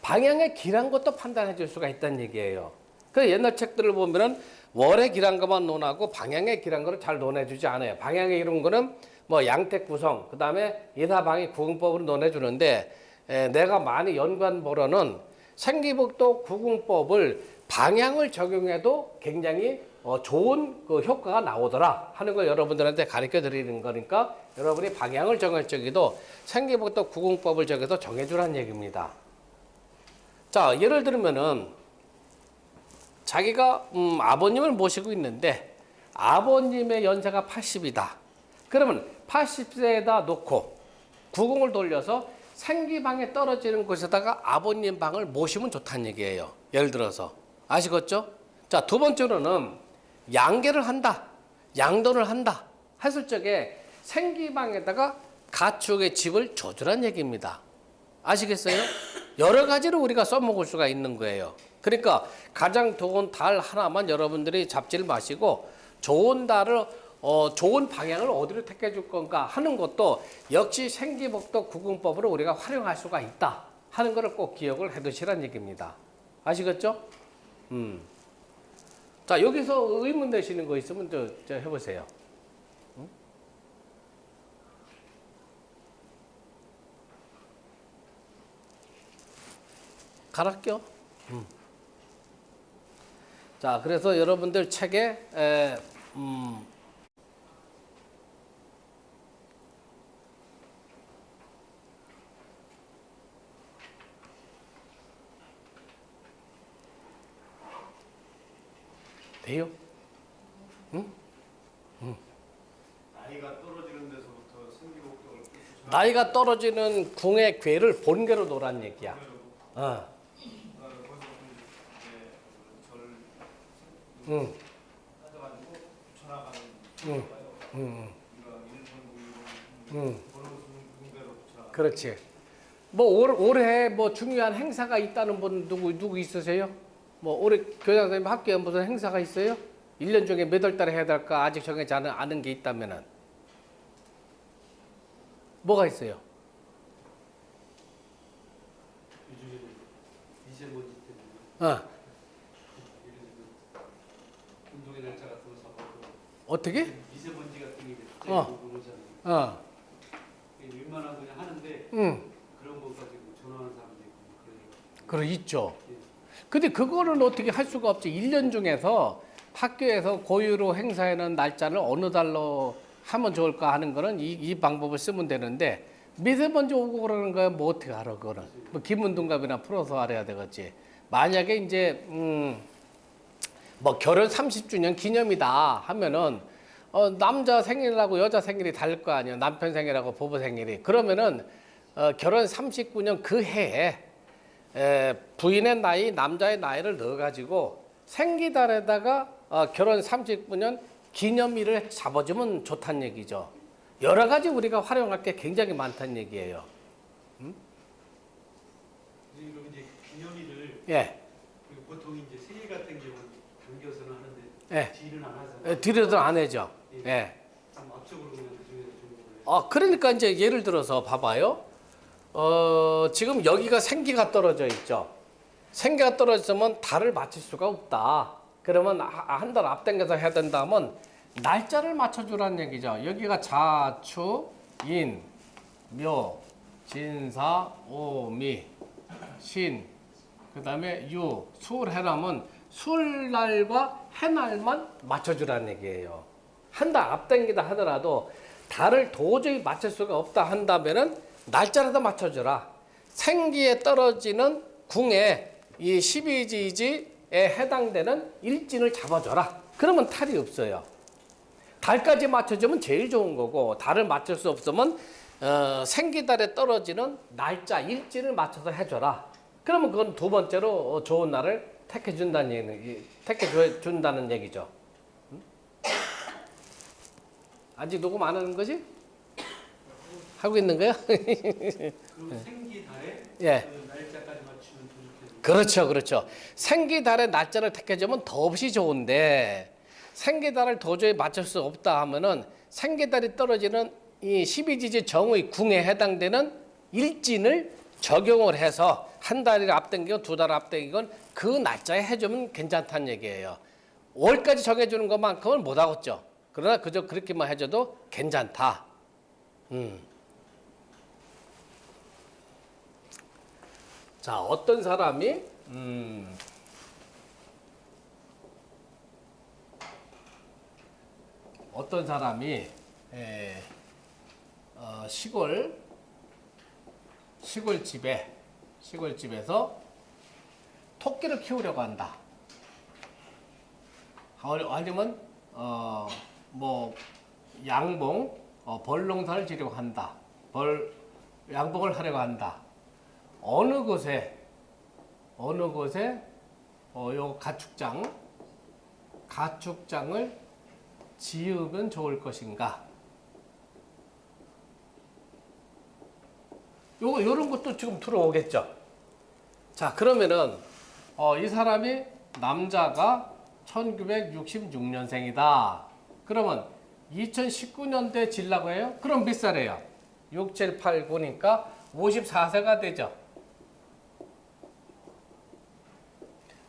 방향의 길한 것도 판단해 줄 수가 있다는 얘기예요. 그 옛날 책들을 보면은 월의 길한 것만 논하고 방향의 길한 거를 잘 논해주지 않아요. 방향의 이런 거는 뭐 양택 구성, 그 다음에 이사방위 구궁법으로 논해주는데, 내가 많이 연구한 보로는 생기복덕 구궁법을 방향을 적용해도 굉장히 좋은 그 효과가 나오더라 하는 걸 여러분들한테 가르쳐 드리는 거니까, 여러분이 방향을 정할 적에도 생기복덕 구궁법을 적어서 정해주라는 얘기입니다. 자, 예를 들면은 자기가 아버님을 모시고 있는데 아버님의 연세가 80이다. 그러면 80세에다 놓고 구궁을 돌려서 생기방에 떨어지는 곳에다가 아버님 방을 모시면 좋다는 얘기예요. 예를 들어서. 아시겠죠? 자, 두 번째로는 양계를 한다, 양도를 한다 했을 적에 생기방에다가 가축의 집을 줘주란 얘기입니다. 아시겠어요? 여러 가지로 우리가 써먹을 수가 있는 거예요. 그러니까 가장 좋은 달 하나만 여러분들이 잡지를 마시고 좋은 달을 좋은 방향을 어디로 택해 줄 건가 하는 것도 역시 생기복덕 구궁법으로 우리가 활용할 수가 있다 하는 것을 꼭 기억을 해 두시란 얘기입니다. 아시겠죠? 자, 여기서 의문 되시는 거 있으면 저 해보세요. 갈아 껴. 자, 그래서 여러분들 책에 돼요? 나이가 떨어지는 데서부터 생기 목적을 쫓아 나이가 떨어지는 궁의 괴를 본괴로 놓으란 얘기야. 어. 거기서부터 이제 절 응. 따져가지고 붙여나가는 응. 거예요. 응. 우리가 일본 응. 군대로 붙여나가. 그렇지. 뭐 올해 뭐 중요한 행사가 있다는 분 누구 있으세요? 뭐 올해 교장 선생님 학교에 무슨 행사가 있어요? 1년 중에 몇 월 달에 해야 될까 아직 정해지 않은 게 있다면은 뭐가 있어요? 요즘에 미세먼지 때문에 어. 운동의 날짜 같은 거 잡아서 어떻게? 미세먼지 같은 게 어. 갑자기 오고 오잖아요. 어. 웬만하면 그냥 하는데 응. 그런 거 가지고 전화하는 사람도 있고 그러니까. 그래 있죠. 예. 근데 그거는 어떻게 할 수가 없지. 1년 중에서 학교에서 고유로 행사하는 날짜를 어느 달로 하면 좋을까 하는 거는 이 방법을 쓰면 되는데 미세먼지 오고 그러는 거야 뭐 어떻게 알아 그거는. 뭐 기문동갑이나 풀어서 알아야 되겠지. 만약에 이제 뭐 결혼 30주년 기념이다 하면은 남자 생일하고 여자 생일이 다를 거 아니에요. 남편 생일하고 부부 생일이. 그러면은 결혼 39년 그 해에 부인의 나이, 남자의 나이를 넣어가지고 생기달에다가 결혼 39년 기념일을 잡아주면 좋다는 얘기죠. 여러 가지 우리가 활용할 게 굉장히 많다는 얘기예요. 그리고 이제 기념일을 예. 보통 이제 생일 같은 경우는 당겨서는 하는데 예. 뒤는 안 하잖아요. 뒤로도 안 해죠. 예. 그럼 앞쪽으로 그냥 그중에서 좋은 거예요. 그러니까 이제 예를 들어서 봐봐요. 지금 여기가 생기가 떨어져 있죠. 생기가 떨어지면 달을 맞출 수가 없다. 그러면 한 달 앞당겨서 해야 된다면 날짜를 맞춰주라는 얘기죠. 여기가 자축, 인, 묘, 진사, 오미, 신, 그 다음에 유, 술 해라면 술날과 해날만 맞춰주라는 얘기예요. 한 달 앞당기다 하더라도 달을 도저히 맞출 수가 없다 한다면은 날짜라도 맞춰주라. 생기에 떨어지는 궁에 이 12지지에 해당되는 일진을 잡아줘라. 그러면 탈이 없어요. 달까지 맞춰주면 제일 좋은 거고 달을 맞출 수 없으면 생기달에 떨어지는 날짜 일진을 맞춰서 해줘라. 그러면 그건 두 번째로 좋은 날을 택해준다는 얘기죠. 아직 녹음 안 하는 거지? 하고 있는 거야? 그럼 생기 달에 예. 그 날짜까지 맞추면 더 좋겠네요. 그렇죠, 그렇죠. 생기달의 날짜를 택해주면 더없이 좋은데 생기달을 도저히 맞출 수 없다 하면은 생기달이 떨어지는 이 12지지 정의 궁에 해당되는 일진을 적용을 해서 한 달을 앞당기건 두 달 앞당기건 그 날짜에 해주면 괜찮다는 얘기예요. 월까지 정해주는 것만큼은 못 하겠죠. 그러나 그저 그렇게만 해줘도 괜찮다. 자, 어떤 사람이 시골집에서 토끼를 키우려고 한다. 아니면 뭐 양봉 벌농사를 지려고 한다. 양봉을 하려고 한다. 어느 곳에 요 가축장을 지으면 좋을 것인가? 요런 것도 지금 들어오겠죠. 자, 그러면은 이 사람이 남자가 1966년생이다. 그러면 2019년도에 질라고 해요? 그럼 몇 살이에요? 6, 7, 8, 9니까 54세가 되죠.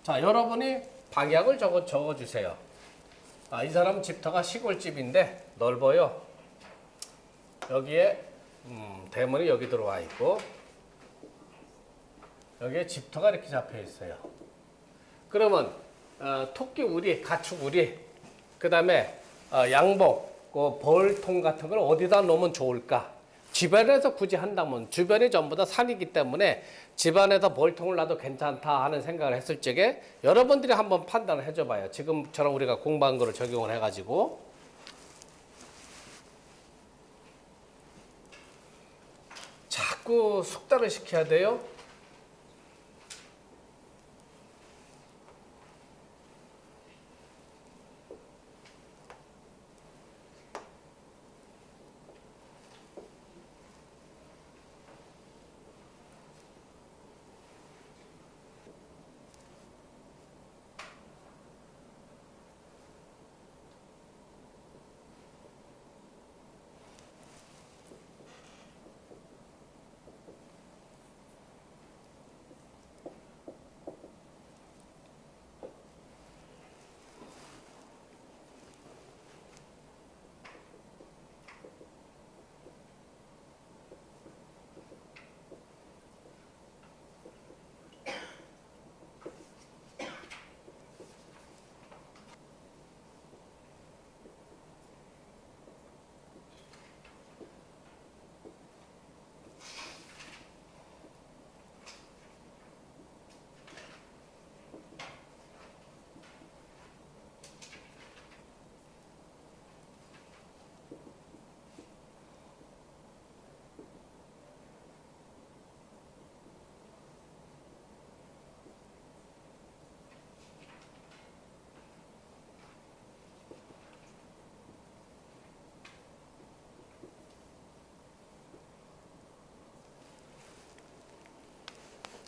자, 여러분이 방향을 적어주세요. 이 사람 집터가 시골집인데 넓어요. 여기에 대문이 여기 들어와 있고 여기에 집터가 이렇게 잡혀 있어요. 그러면 토끼 우리, 가축 우리, 그 다음에 양복, 그 벌통 같은 걸 어디다 놓으면 좋을까? 집안에서 굳이 한다면 주변이 전부 다 산이기 때문에 집안에서 벌통을 놔도 괜찮다 하는 생각을 했을 적에 여러분들이 한번 판단을 해줘 봐요. 지금처럼 우리가 공부한 거를 적용을 해가지고. 자꾸 숙달을 시켜야 돼요.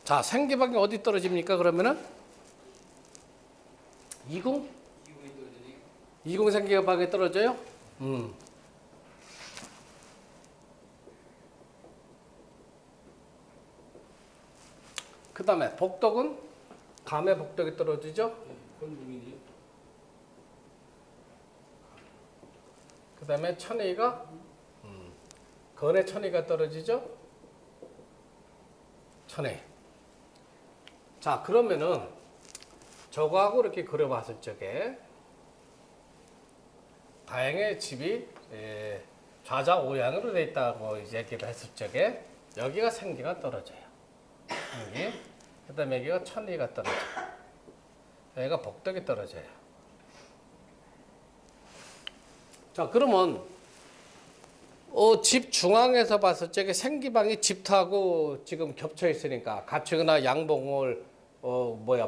자, 생기방이 어디 떨어집니까? 그러면은 이궁? 이궁 생기방에 떨어져요? 그 다음에 복덕은 감의 복덕이 떨어지죠? 그 다음에 천의가 건의 천의가 떨어지죠? 천의. 자, 그러면은 저거하고 이렇게 그려봤을 적에 다행히 집이 좌좌오양으로 돼 있다고 얘기를 했을 적에 여기가 생기가 떨어져요. 여기. 그 다음에 여기가 천리가 떨어져요. 여기가 복덕이 떨어져요. 자, 그러면 집 중앙에서 봤을 적에 생기방이 집터하고 지금 겹쳐 있으니까 가축이나 양봉을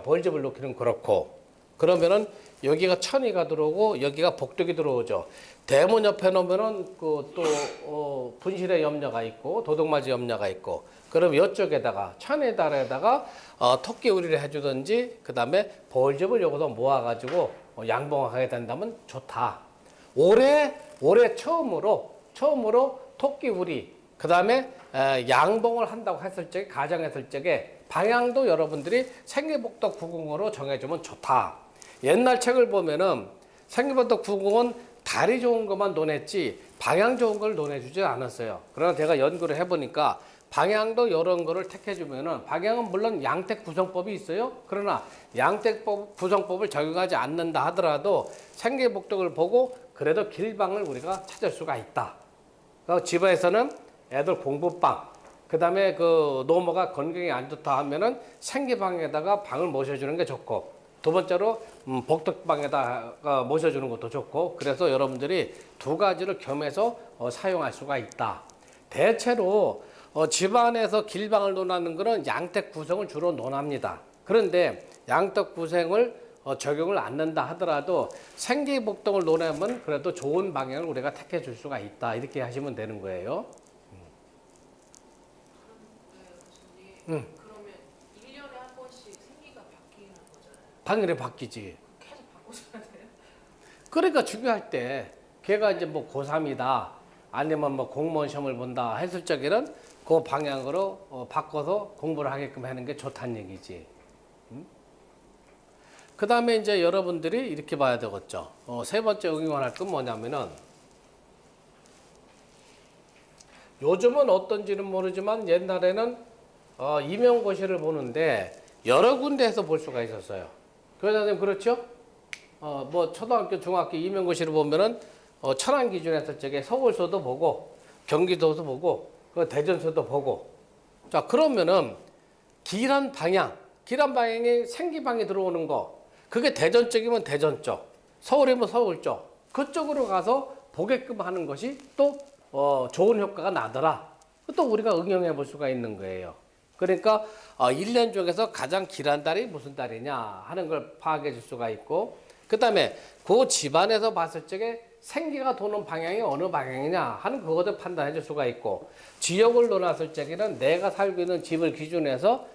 벌집을 놓기는 그렇고, 그러면은 여기가 천이가 들어오고 여기가 복덕이 들어오죠. 대문 옆에 놓으면은 또 분실의 염려가 있고 도둑맞이 염려가 있고, 그럼 이쪽에다가 천에다가 토끼 우리를 해주든지 그 다음에 벌집을 여기서 모아가지고 양봉을 하게 된다면 좋다. 올해 처음으로 토끼 우리 그 다음에 양봉을 한다고 했을 적에, 가정했을 적에 방향도 여러분들이 생기복덕 구궁으로 정해주면 좋다. 옛날 책을 보면은 생기복덕 구궁은 다리 좋은 것만 논했지 방향 좋은 걸 논해주지 않았어요. 그러나 제가 연구를 해보니까 방향도 이런 거를 택해주면은, 방향은 물론 양택 구성법이 있어요. 그러나 양택 구성법을 적용하지 않는다 하더라도 생기복덕을 보고 그래도 길방을 우리가 찾을 수가 있다. 집에서는 애들 공부방, 그 다음에 노모가 건강이 안 좋다 하면은 생기방에다가 방을 모셔주는 게 좋고, 두 번째로 복덕방에다가 모셔주는 것도 좋고, 그래서 여러분들이 두 가지를 겸해서 사용할 수가 있다. 대체로 집안에서 길방을 논하는 것은 양택 구성을 주로 논합니다. 그런데 양택 구성을 적용을 않는다 하더라도 생기복덕을 논하면 그래도 좋은 방향을 우리가 택해 줄 수가 있다. 이렇게 하시면 되는 거예요. 그러면 1년에 한 번씩 생기가 바뀌는 거잖아요. 당연히 바뀌지. 계속 바꿔줘야 돼요? 그러니까 중요할 때 걔가 이제 뭐 고3이다 아니면 뭐 공무원 시험을 본다 했을 적에는 그 방향으로 바꿔서 공부를 하게끔 하는 게 좋다는 얘기지. 그 다음에 이제 여러분들이 이렇게 봐야 되겠죠. 세 번째 응용할 건 뭐냐면은, 요즘은 어떤지는 모르지만 옛날에는 임용고시를 보는데 여러 군데에서 볼 수가 있었어요. 교장선생님 그렇죠? 뭐 초등학교, 중학교 임용고시를 보면은 천안 기준에서 저게 서울서도 보고 경기도도 보고 그 대전서도 보고. 자 그러면은 길한 방향이 생기방에 들어오는 거 그게 대전 쪽이면 대전 쪽, 서울이면 서울 쪽 그쪽으로 가서 보게끔 하는 것이 또 좋은 효과가 나더라. 또 우리가 응용해 볼 수가 있는 거예요. 그러니까 1년 중에서 가장 길한 달이 무슨 달이냐 하는 걸 파악해 줄 수가 있고 그다음에 그 집안에서 봤을 적에 생기가 도는 방향이 어느 방향이냐 하는 그것을 판단해 줄 수가 있고 지역을 논했을 적에는 내가 살고 있는 집을 기준해서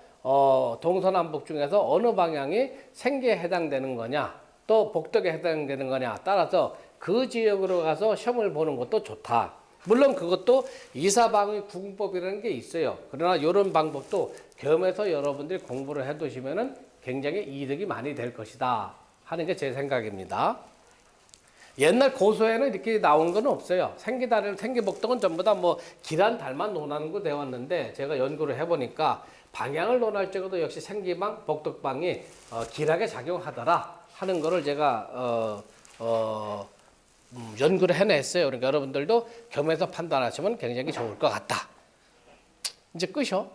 동서남북 중에서 어느 방향이 생기에 해당되는 거냐 또 복덕에 해당되는 거냐 따라서 그 지역으로 가서 시험을 보는 것도 좋다. 물론 그것도 이사방의 구분법이라는 게 있어요. 그러나 이런 방법도 겸해서 여러분들이 공부를 해두시면은 굉장히 이득이 많이 될 것이다 하는 게 제 생각입니다. 옛날 고소에는 이렇게 나온 건 없어요. 생기다리를 생기복덕은 전부 다 뭐 길한 달만 논하는 거 되었는데 제가 연구를 해보니까 방향을 논할 적에도 역시 생기방, 복덕방이 길하게 작용하더라 하는 거를 제가 연구를 해냈어요. 그러니까 여러분들도 겸해서 판단하시면 굉장히 좋을 것 같다. 이제 끝이요.